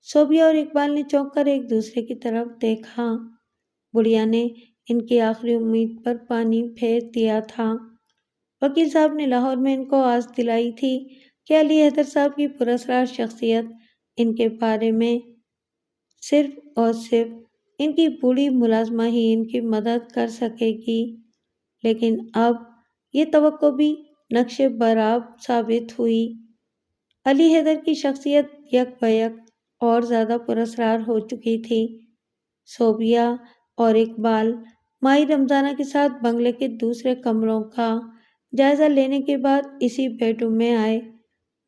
صوبیہ اور اقبال نے چونک کر ایک دوسرے کی طرف دیکھا۔ بڑھیا نے ان کی آخری امید پر پانی پھیر دیا تھا۔ وکیل صاحب نے لاہور میں ان کو آس دلائی تھی کہ علی حیدر صاحب کی پراسرار شخصیت ان کے بارے میں صرف اور صرف ان کی بوڑھی ملازمہ ہی ان کی مدد کر سکے گی، لیکن اب یہ توقع بھی نقش برآب ثابت ہوئی۔ علی حیدر کی شخصیت یک بیک اور زیادہ پراسرار ہو چکی تھی۔ صوبیہ اور اقبال مائی رمضانہ کے ساتھ بنگلے کے دوسرے کمروں کا جائزہ لینے کے بعد اسی بیڈ روم میں آئے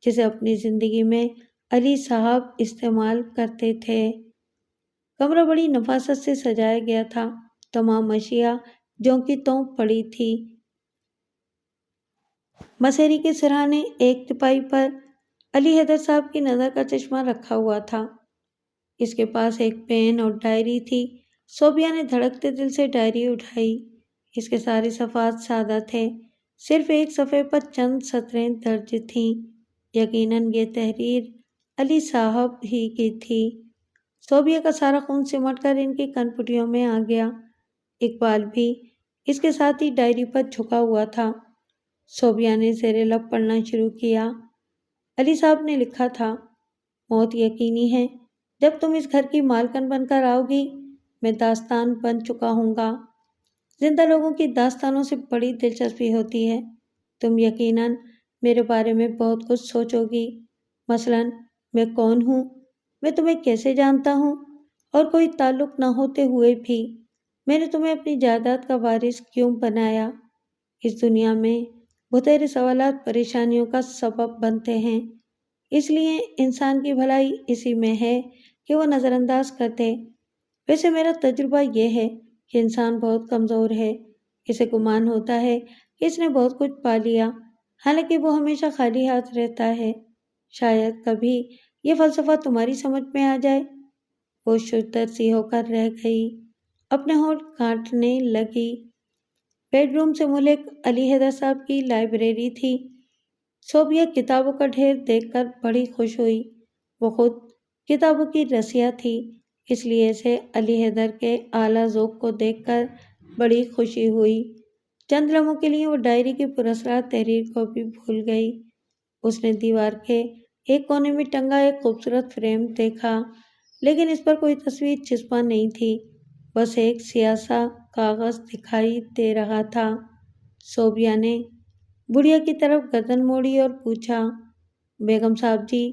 جسے اپنی زندگی میں علی صاحب استعمال کرتے تھے۔ کمرہ بڑی نفاست سے سجایا گیا تھا، تمام اشیاء جوں کی توں پڑی تھی۔ مسیری کے سرہانے ایک تپائی پر علی حیدر صاحب کی نظر کا چشمہ رکھا ہوا تھا۔ اس کے پاس ایک پین اور ڈائری تھی۔ صوبیہ نے دھڑکتے دل سے ڈائری اٹھائی۔ اس کے سارے صفحات سادہ تھے، صرف ایک صفحے پر چند سطریں درج تھیں۔ یقیناً یہ تحریر علی صاحب ہی کی تھی۔ صوبیہ کا سارا خون سمٹ کر ان کی کنپٹیوں میں آ گیا۔ اقبال بھی اس کے ساتھ ہی ڈائری پر جھکا ہوا تھا۔ صوبیہ نے زیر لب پڑھنا شروع کیا۔ علی صاحب نے لکھا تھا، موت یقینی ہے۔ جب تم اس گھر کی مالکن بن کر آؤ گی، میں داستان بن چکا ہوں گا۔ زندہ لوگوں کی داستانوں سے بڑی دلچسپی ہوتی ہے۔ تم یقیناً میرے بارے میں بہت کچھ سوچو گی، مثلاً میں کون ہوں، میں تمہیں کیسے جانتا ہوں، اور کوئی تعلق نہ ہوتے ہوئے بھی میں نے تمہیں اپنی جائیداد کا وارث کیوں بنایا۔ اس دنیا میں بتیرے سوالات پریشانیوں کا سبب بنتے ہیں، اس لیے انسان کی بھلائی اسی میں ہے کہ وہ نظر انداز کر دے۔ ویسے میرا تجربہ یہ ہے کہ انسان بہت کمزور ہے۔ اسے گمان ہوتا ہے کہ اس نے بہت کچھ پا لیا، حالانکہ وہ ہمیشہ خالی ہاتھ رہتا ہے۔ شاید کبھی یہ فلسفہ تمہاری سمجھ میں آ جائے۔ وہ شتر سی ہو کر رہ گئی، اپنے ہونٹ کاٹنے لگی۔ بیڈ روم سے ملک علی حیدر صاحب کی لائبریری تھی۔ صوبیہ کتابوں کا ڈھیر دیکھ کر بڑی خوش ہوئی۔ وہ خود کتابوں کی رسیا تھی، اس لیے اسے علی حیدر کے اعلیٰ ذوق کو دیکھ کر بڑی خوشی ہوئی۔ چند لمحوں کے لیے وہ ڈائری کی پراسرار تحریر کو بھی بھول گئی۔ اس نے دیوار کے ایک کونے میں ٹنگا ایک خوبصورت فریم دیکھا، لیکن اس پر کوئی تصویر چسپاں نہیں تھی، بس ایک سیاہ سا کاغذ دکھائی دے رہا تھا۔ صوبیہ نے بڑھیا کی طرف گردن موڑی اور پوچھا، بیگم صاحب جی،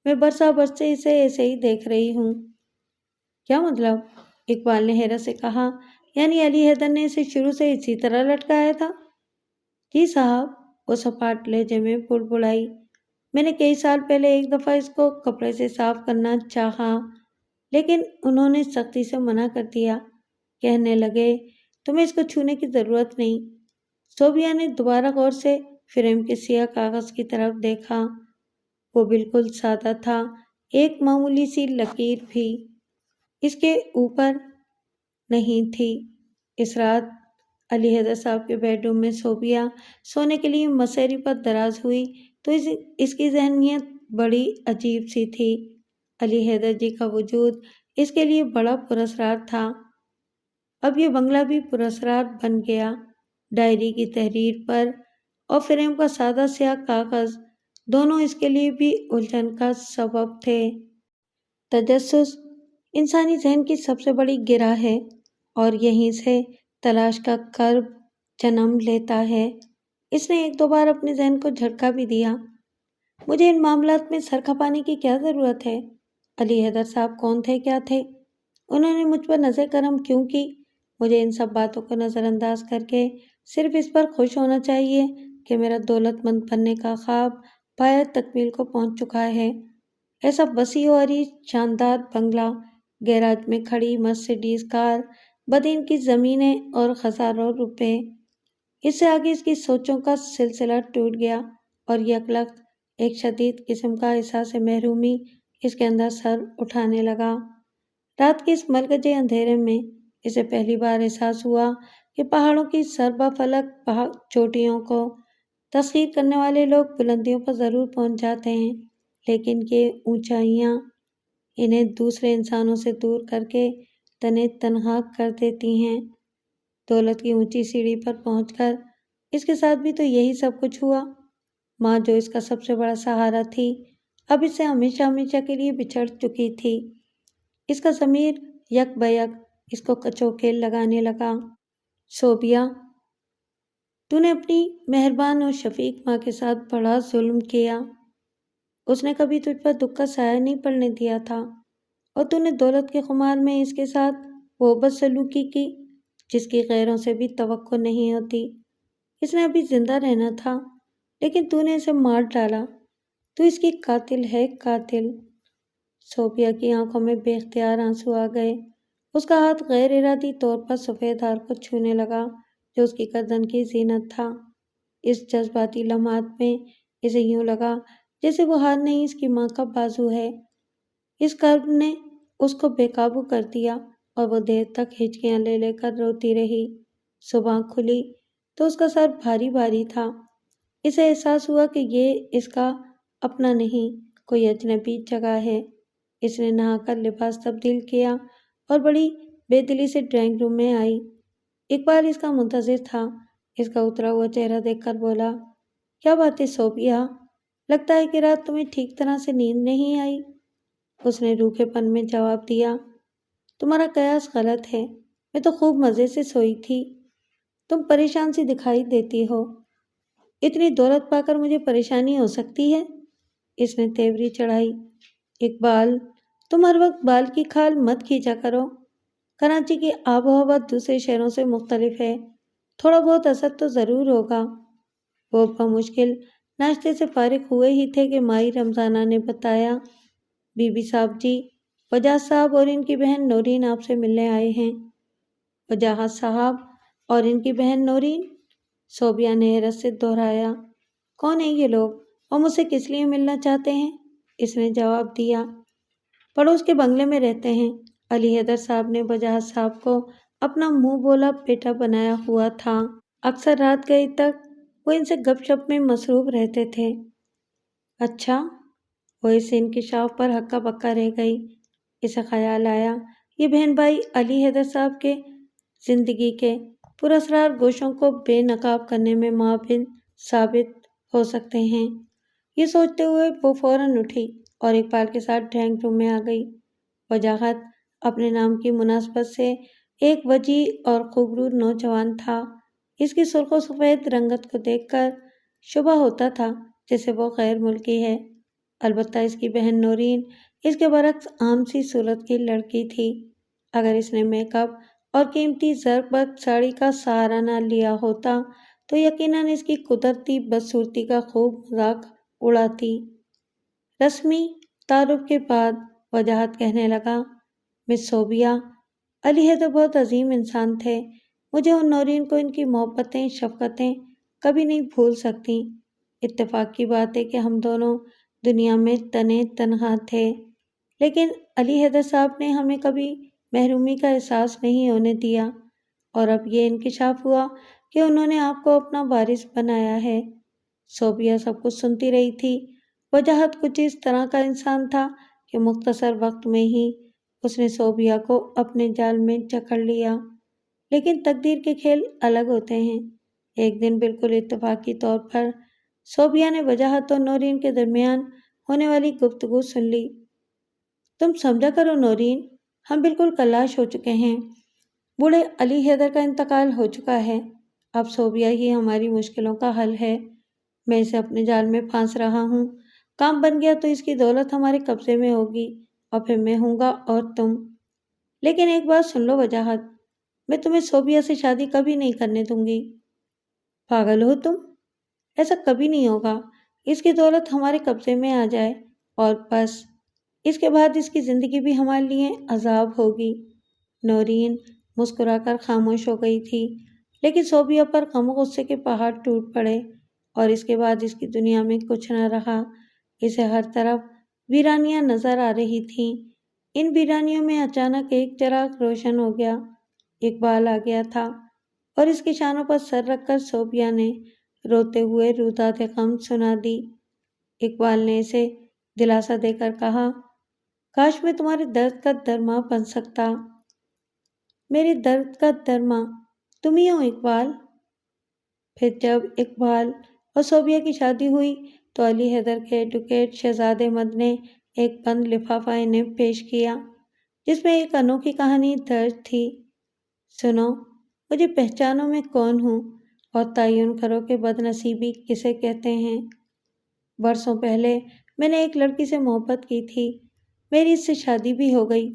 میں برسا برس سے اسے ایسے ہی دیکھ رہی ہوں۔ کیا مطلب؟ اقبال نے حیرت سے کہا، یعنی علی حیدر نے اسے شروع سے اسی طرح لٹکایا تھا؟ جی صاحب، وہ سپاٹ لہجے میں بڑبڑائی، میں نے کئی سال پہلے ایک دفعہ اس کو کپڑے سے صاف کرنا چاہا، لیکن انہوں نے سختی سے منع کر دیا۔ کہنے لگے، تمہیں اس کو چھونے کی ضرورت نہیں۔ صوبیہ نے دوبارہ غور سے فریم کے سیاہ کاغذ کی طرف دیکھا۔ وہ بالکل سادہ تھا، ایک معمولی سی لکیر بھی اس کے اوپر نہیں تھی۔ اس رات علی حیدر صاحب کے بیڈ روم میں صوبیہ سونے کے لیے مسیری پر دراز ہوئی تو اس کی ذہنیت بڑی عجیب سی تھی۔ علی حیدر جی کا وجود اس کے لیے بڑا پراسرار تھا۔ اب یہ بنگلہ بھی پراسرار بن گیا۔ ڈائری کی تحریر پر اور فریم کا سادہ سیاہ کاغذ دونوں اس کے لیے بھی الجھن کا سبب تھے۔ تجسس انسانی ذہن کی سب سے بڑی گرہ ہے اور یہیں سے تلاش کا کرب جنم لیتا ہے۔ اس نے ایک دو بار اپنے ذہن کو جھٹکا بھی دیا۔ مجھے ان معاملات میں سر کھپانے کی کیا ضرورت ہے؟ علی حیدر صاحب کون تھے، کیا تھے؟ انہوں نے مجھ پر نظر کرم کیوں کی؟ مجھے ان سب باتوں کو نظر انداز کر کے صرف اس پر خوش ہونا چاہیے کہ میرا دولت مند بننے کا خواب پایہ تکمیل کو پہنچ چکا ہے۔ ایسا وسیع و عریض شاندار بنگلہ، گیراج میں کھڑی مرسیڈیز کار، بدین کی زمینیں اور ہزاروں روپے۔ اس سے آگے اس کی سوچوں کا سلسلہ ٹوٹ گیا اور یکلخت ایک شدید قسم کا احساس محرومی اس کے اندر سر اٹھانے لگا۔ رات کے اس ملگجے اندھیرے میں اسے پہلی بار احساس ہوا کہ پہاڑوں کی سربا فلک چوٹیوں کو تسخیر کرنے والے لوگ بلندیوں پر ضرور پہنچ جاتے ہیں، لیکن یہ اونچائیاں انہیں دوسرے انسانوں سے دور کر کے تنے تنہا کر دیتی ہیں۔ دولت کی اونچی سیڑھی پر پہنچ کر اس کے ساتھ بھی تو یہی سب کچھ ہوا۔ ماں جو اس کا سب سے بڑا سہارا تھی، اب اس سے ہمیشہ ہمیشہ کے لیے بچھڑ چکی تھی۔ اس کا ضمیر یک بیک اس کو کچوکیل لگانے لگا۔ صوبیہ، تو نے اپنی مہربان اور شفیق ماں کے ساتھ بڑا ظلم کیا۔ اس نے کبھی تجھ پر دکھ کا سایہ نہیں پڑنے دیا تھا، اور تو نے دولت کے خمار میں اس کے ساتھ وہ بدسلوکی کی جس کی غیروں سے بھی توقع نہیں ہوتی۔ اس نے ابھی زندہ رہنا تھا، لیکن تو نے اسے مار ڈالا۔ تو اس کی قاتل ہے، قاتل۔ صوبیہ کی آنکھوں میں بے اختیار آنسو آ گئے۔ اس کا ہاتھ غیر ارادی طور پر سفید ہار کو چھونے لگا جو اس کی گردن کی زینت تھا۔ اس جذباتی لمحات میں اسے یوں لگا جیسے وہ ہار نہیں، اس کی ماں کا بازو ہے۔ اس کرب نے اس کو بے قابو کر دیا اور وہ دیر تک ہچکیاں لے لے کر روتی رہی۔ صبح کھلی تو اس کا سر بھاری بھاری تھا۔ اسے احساس ہوا کہ یہ اس کا اپنا نہیں، کوئی اجنبی جگہ ہے۔ اس نے نہا کر لباس تبدیل کیا اور بڑی بے دلی سے ڈرائنگ روم میں آئی۔ اقبال اس کا منتظر تھا۔ اس کا اترا ہوا چہرہ دیکھ کر بولا، کیا بات ہے صوبیہ؟ لگتا ہے کہ رات تمہیں ٹھیک طرح سے نیند نہیں آئی۔ اس نے روکھے پن میں جواب دیا، تمہارا قیاس غلط ہے، میں تو خوب مزے سے سوئی تھی۔ تم پریشان سی دکھائی دیتی ہو۔ اتنی دولت پا کر مجھے پریشانی ہو سکتی ہے؟ اس نے تیوری چڑھائی۔ اقبال، تم ہر وقت بال کی کھال مت کھینچا کرو۔ کراچی کی آب و ہوا دوسرے شہروں سے مختلف ہے، تھوڑا بہت اثر تو ضرور ہوگا۔ وہ بمشکل ناشتے سے فارغ ہوئے ہی تھے کہ مائی رمضانہ نے بتایا، بی بی صاحب جی، وجاہت صاحب اور ان کی بہن نورین آپ سے ملنے آئے ہیں۔ وجاہت صاحب اور ان کی بہن نورین؟ صوبیہ نے حیرت سے دہرایا، کون ہیں یہ لوگ اور مجھ سے کس لیے ملنا چاہتے ہیں؟ اس نے جواب دیا، پڑوس کے بنگلے میں رہتے ہیں۔ علی حیدر صاحب نے وجاہت صاحب کو اپنا منہ بولا بیٹا بنایا ہوا تھا۔ اکثر رات گئی تک وہ ان سے گپ شپ میں مصروف رہتے تھے۔ اچھا؟ وہ اس انکشاف پر ہکا بکا رہ گئی۔ اسے خیال آیا، یہ بہن بھائی علی حیدر صاحب کے زندگی کے پراسرار گوشوں کو بے نقاب کرنے میں معاون ثابت ہو سکتے ہیں۔ یہ سوچتے ہوئے وہ فوراً اٹھی اور اقبال کے ساتھ ڈرائنگ روم میں آ گئی۔ وجاہت اپنے نام کی مناسبت سے ایک وجیح اور خوبرو نوجوان تھا۔ اس کی سرخ و سفید رنگت کو دیکھ کر شبہ ہوتا تھا جیسے وہ غیر ملکی ہے۔ البتہ اس کی بہن نورین اس کے برعکس عام سی صورت کی لڑکی تھی۔ اگر اس نے میک اپ اور قیمتی زرق برق ساڑی کا سہارا نہ لیا ہوتا تو یقیناً اس کی قدرتی بدصورتی کا خوب مذاق اڑاتی۔ رسمی تعارف کے بعد وجاہت کہنے لگا، مس صوبیہ، علی حیدر بہت عظیم انسان تھے۔ مجھے اور نورین کو ان کی محبتیں شفقتیں کبھی نہیں بھول سکتی۔ اتفاق کی بات ہے کہ ہم دونوں دنیا میں تنے تنہا تھے، لیکن علی حیدر صاحب نے ہمیں کبھی محرومی کا احساس نہیں ہونے دیا، اور اب یہ انکشاف ہوا کہ انہوں نے آپ کو اپنا وارث بنایا ہے۔ صوبیہ سب کچھ سنتی رہی تھی۔ وجاہت کچھ اس طرح کا انسان تھا کہ مختصر وقت میں ہی اس نے صوبیہ کو اپنے جال میں جکڑ لیا۔ لیکن تقدیر کے کھیل الگ ہوتے ہیں۔ ایک دن بالکل اتفاقی طور پر صوبیہ نے وجاہت اور نورین کے درمیان ہونے والی گفتگو سن لی۔ تم سمجھا کرو نورین، ہم بالکل کلاش ہو چکے ہیں۔ بوڑھے علی حیدر کا انتقال ہو چکا ہے، اب صوبیہ ہی ہماری مشکلوں کا حل ہے۔ میں اسے اپنے جال میں پھانس رہا ہوں۔ کام بن گیا تو اس کی دولت ہمارے قبضے میں ہوگی، اور پھر میں ہوں گا اور تم۔ لیکن ایک بات سن لو وجاہت، میں تمہیں صوبیہ سے شادی کبھی نہیں کرنے دوں گی۔ پاگل ہو تم؟ ایسا کبھی نہیں ہوگا۔ اس کی دولت ہمارے قبضے میں آ جائے اور بس، اس کے بعد اس کی زندگی بھی ہمارے لیے عذاب ہوگی۔ نورین مسکرا کر خاموش ہو گئی تھی، لیکن صوبیہ پر غم و غصے کے پہاڑ ٹوٹ پڑے، اور اس کے بعد اس کی دنیا میں کچھ نہ رہا۔ اسے ہر طرف ویرانیاں نظر آ رہی تھیں۔ ان ویرانیوں میں اچانک ایک چراغ روشن ہو گیا۔ اقبال آ گیا تھا اور اس کے شانوں پر سر رکھ کر صوفیہ نے روتے ہوئے روداد غم سنا دی۔ اقبال نے اسے دلاسا دے کر کہا، کاش میں تمہارے درد کا درماں بن سکتا۔ میرے درد کا درماں تم ہی ہو اقبال۔ پھر جب اقبال اور صوفیہ کی شادی ہوئی تو علی حیدر کے ایڈوکیٹ شہزاد احمد نے ایک بند لفافہ انہیں پیش کیا جس میں ایک انوکھی کہانی درج تھی۔ سنو، مجھے پہچانو میں کون ہوں اور تعین کرو کہ بد نصیبی کسے کہتے ہیں۔ برسوں پہلے میں نے ایک لڑکی سے محبت کی تھی، میری اس سے شادی بھی ہو گئی۔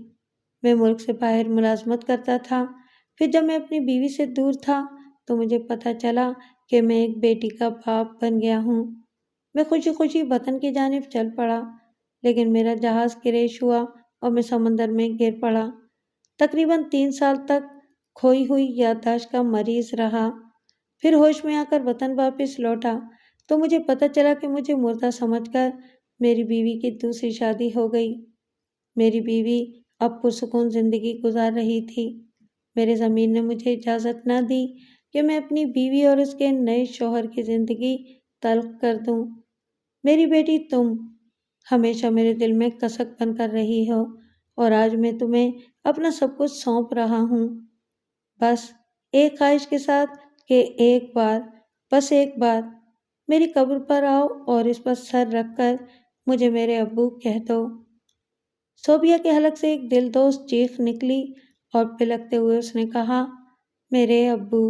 میں ملک سے باہر ملازمت کرتا تھا، پھر جب میں اپنی بیوی سے دور تھا تو مجھے پتہ چلا کہ میں ایک بیٹی کا باپ بن گیا ہوں۔ میں خوشی خوشی وطن کی جانب چل پڑا، لیکن میرا جہاز کریش ہوا اور میں سمندر میں گر پڑا۔ تقریباً 3 سال تک کھوئی ہوئی یادداشت کا مریض رہا۔ پھر ہوش میں آ کر وطن واپس لوٹا تو مجھے پتہ چلا کہ مجھے مردہ سمجھ کر میری بیوی کی دوسری شادی ہو گئی۔ میری بیوی اب پرسکون زندگی گزار رہی تھی۔ میرے ضمیر نے مجھے اجازت نہ دی کہ میں اپنی بیوی اور اس کے نئے شوہر کی زندگی تلخ کر دوں۔ میری بیٹی تم ہمیشہ میرے دل میں کسک بن کر رہی ہو اور آج میں تمہیں اپنا سب کچھ سونپ رہا ہوں، بس ایک خواہش کے ساتھ کہ بس ایک بار میری قبر پر آؤ اور اس پر سر رکھ کر مجھے میرے ابو کہہ دو۔ صوفیہ کے حلق سے ایک دل دوست چیخ نکلی اور پلکتے ہوئے اس نے کہا، میرے ابو۔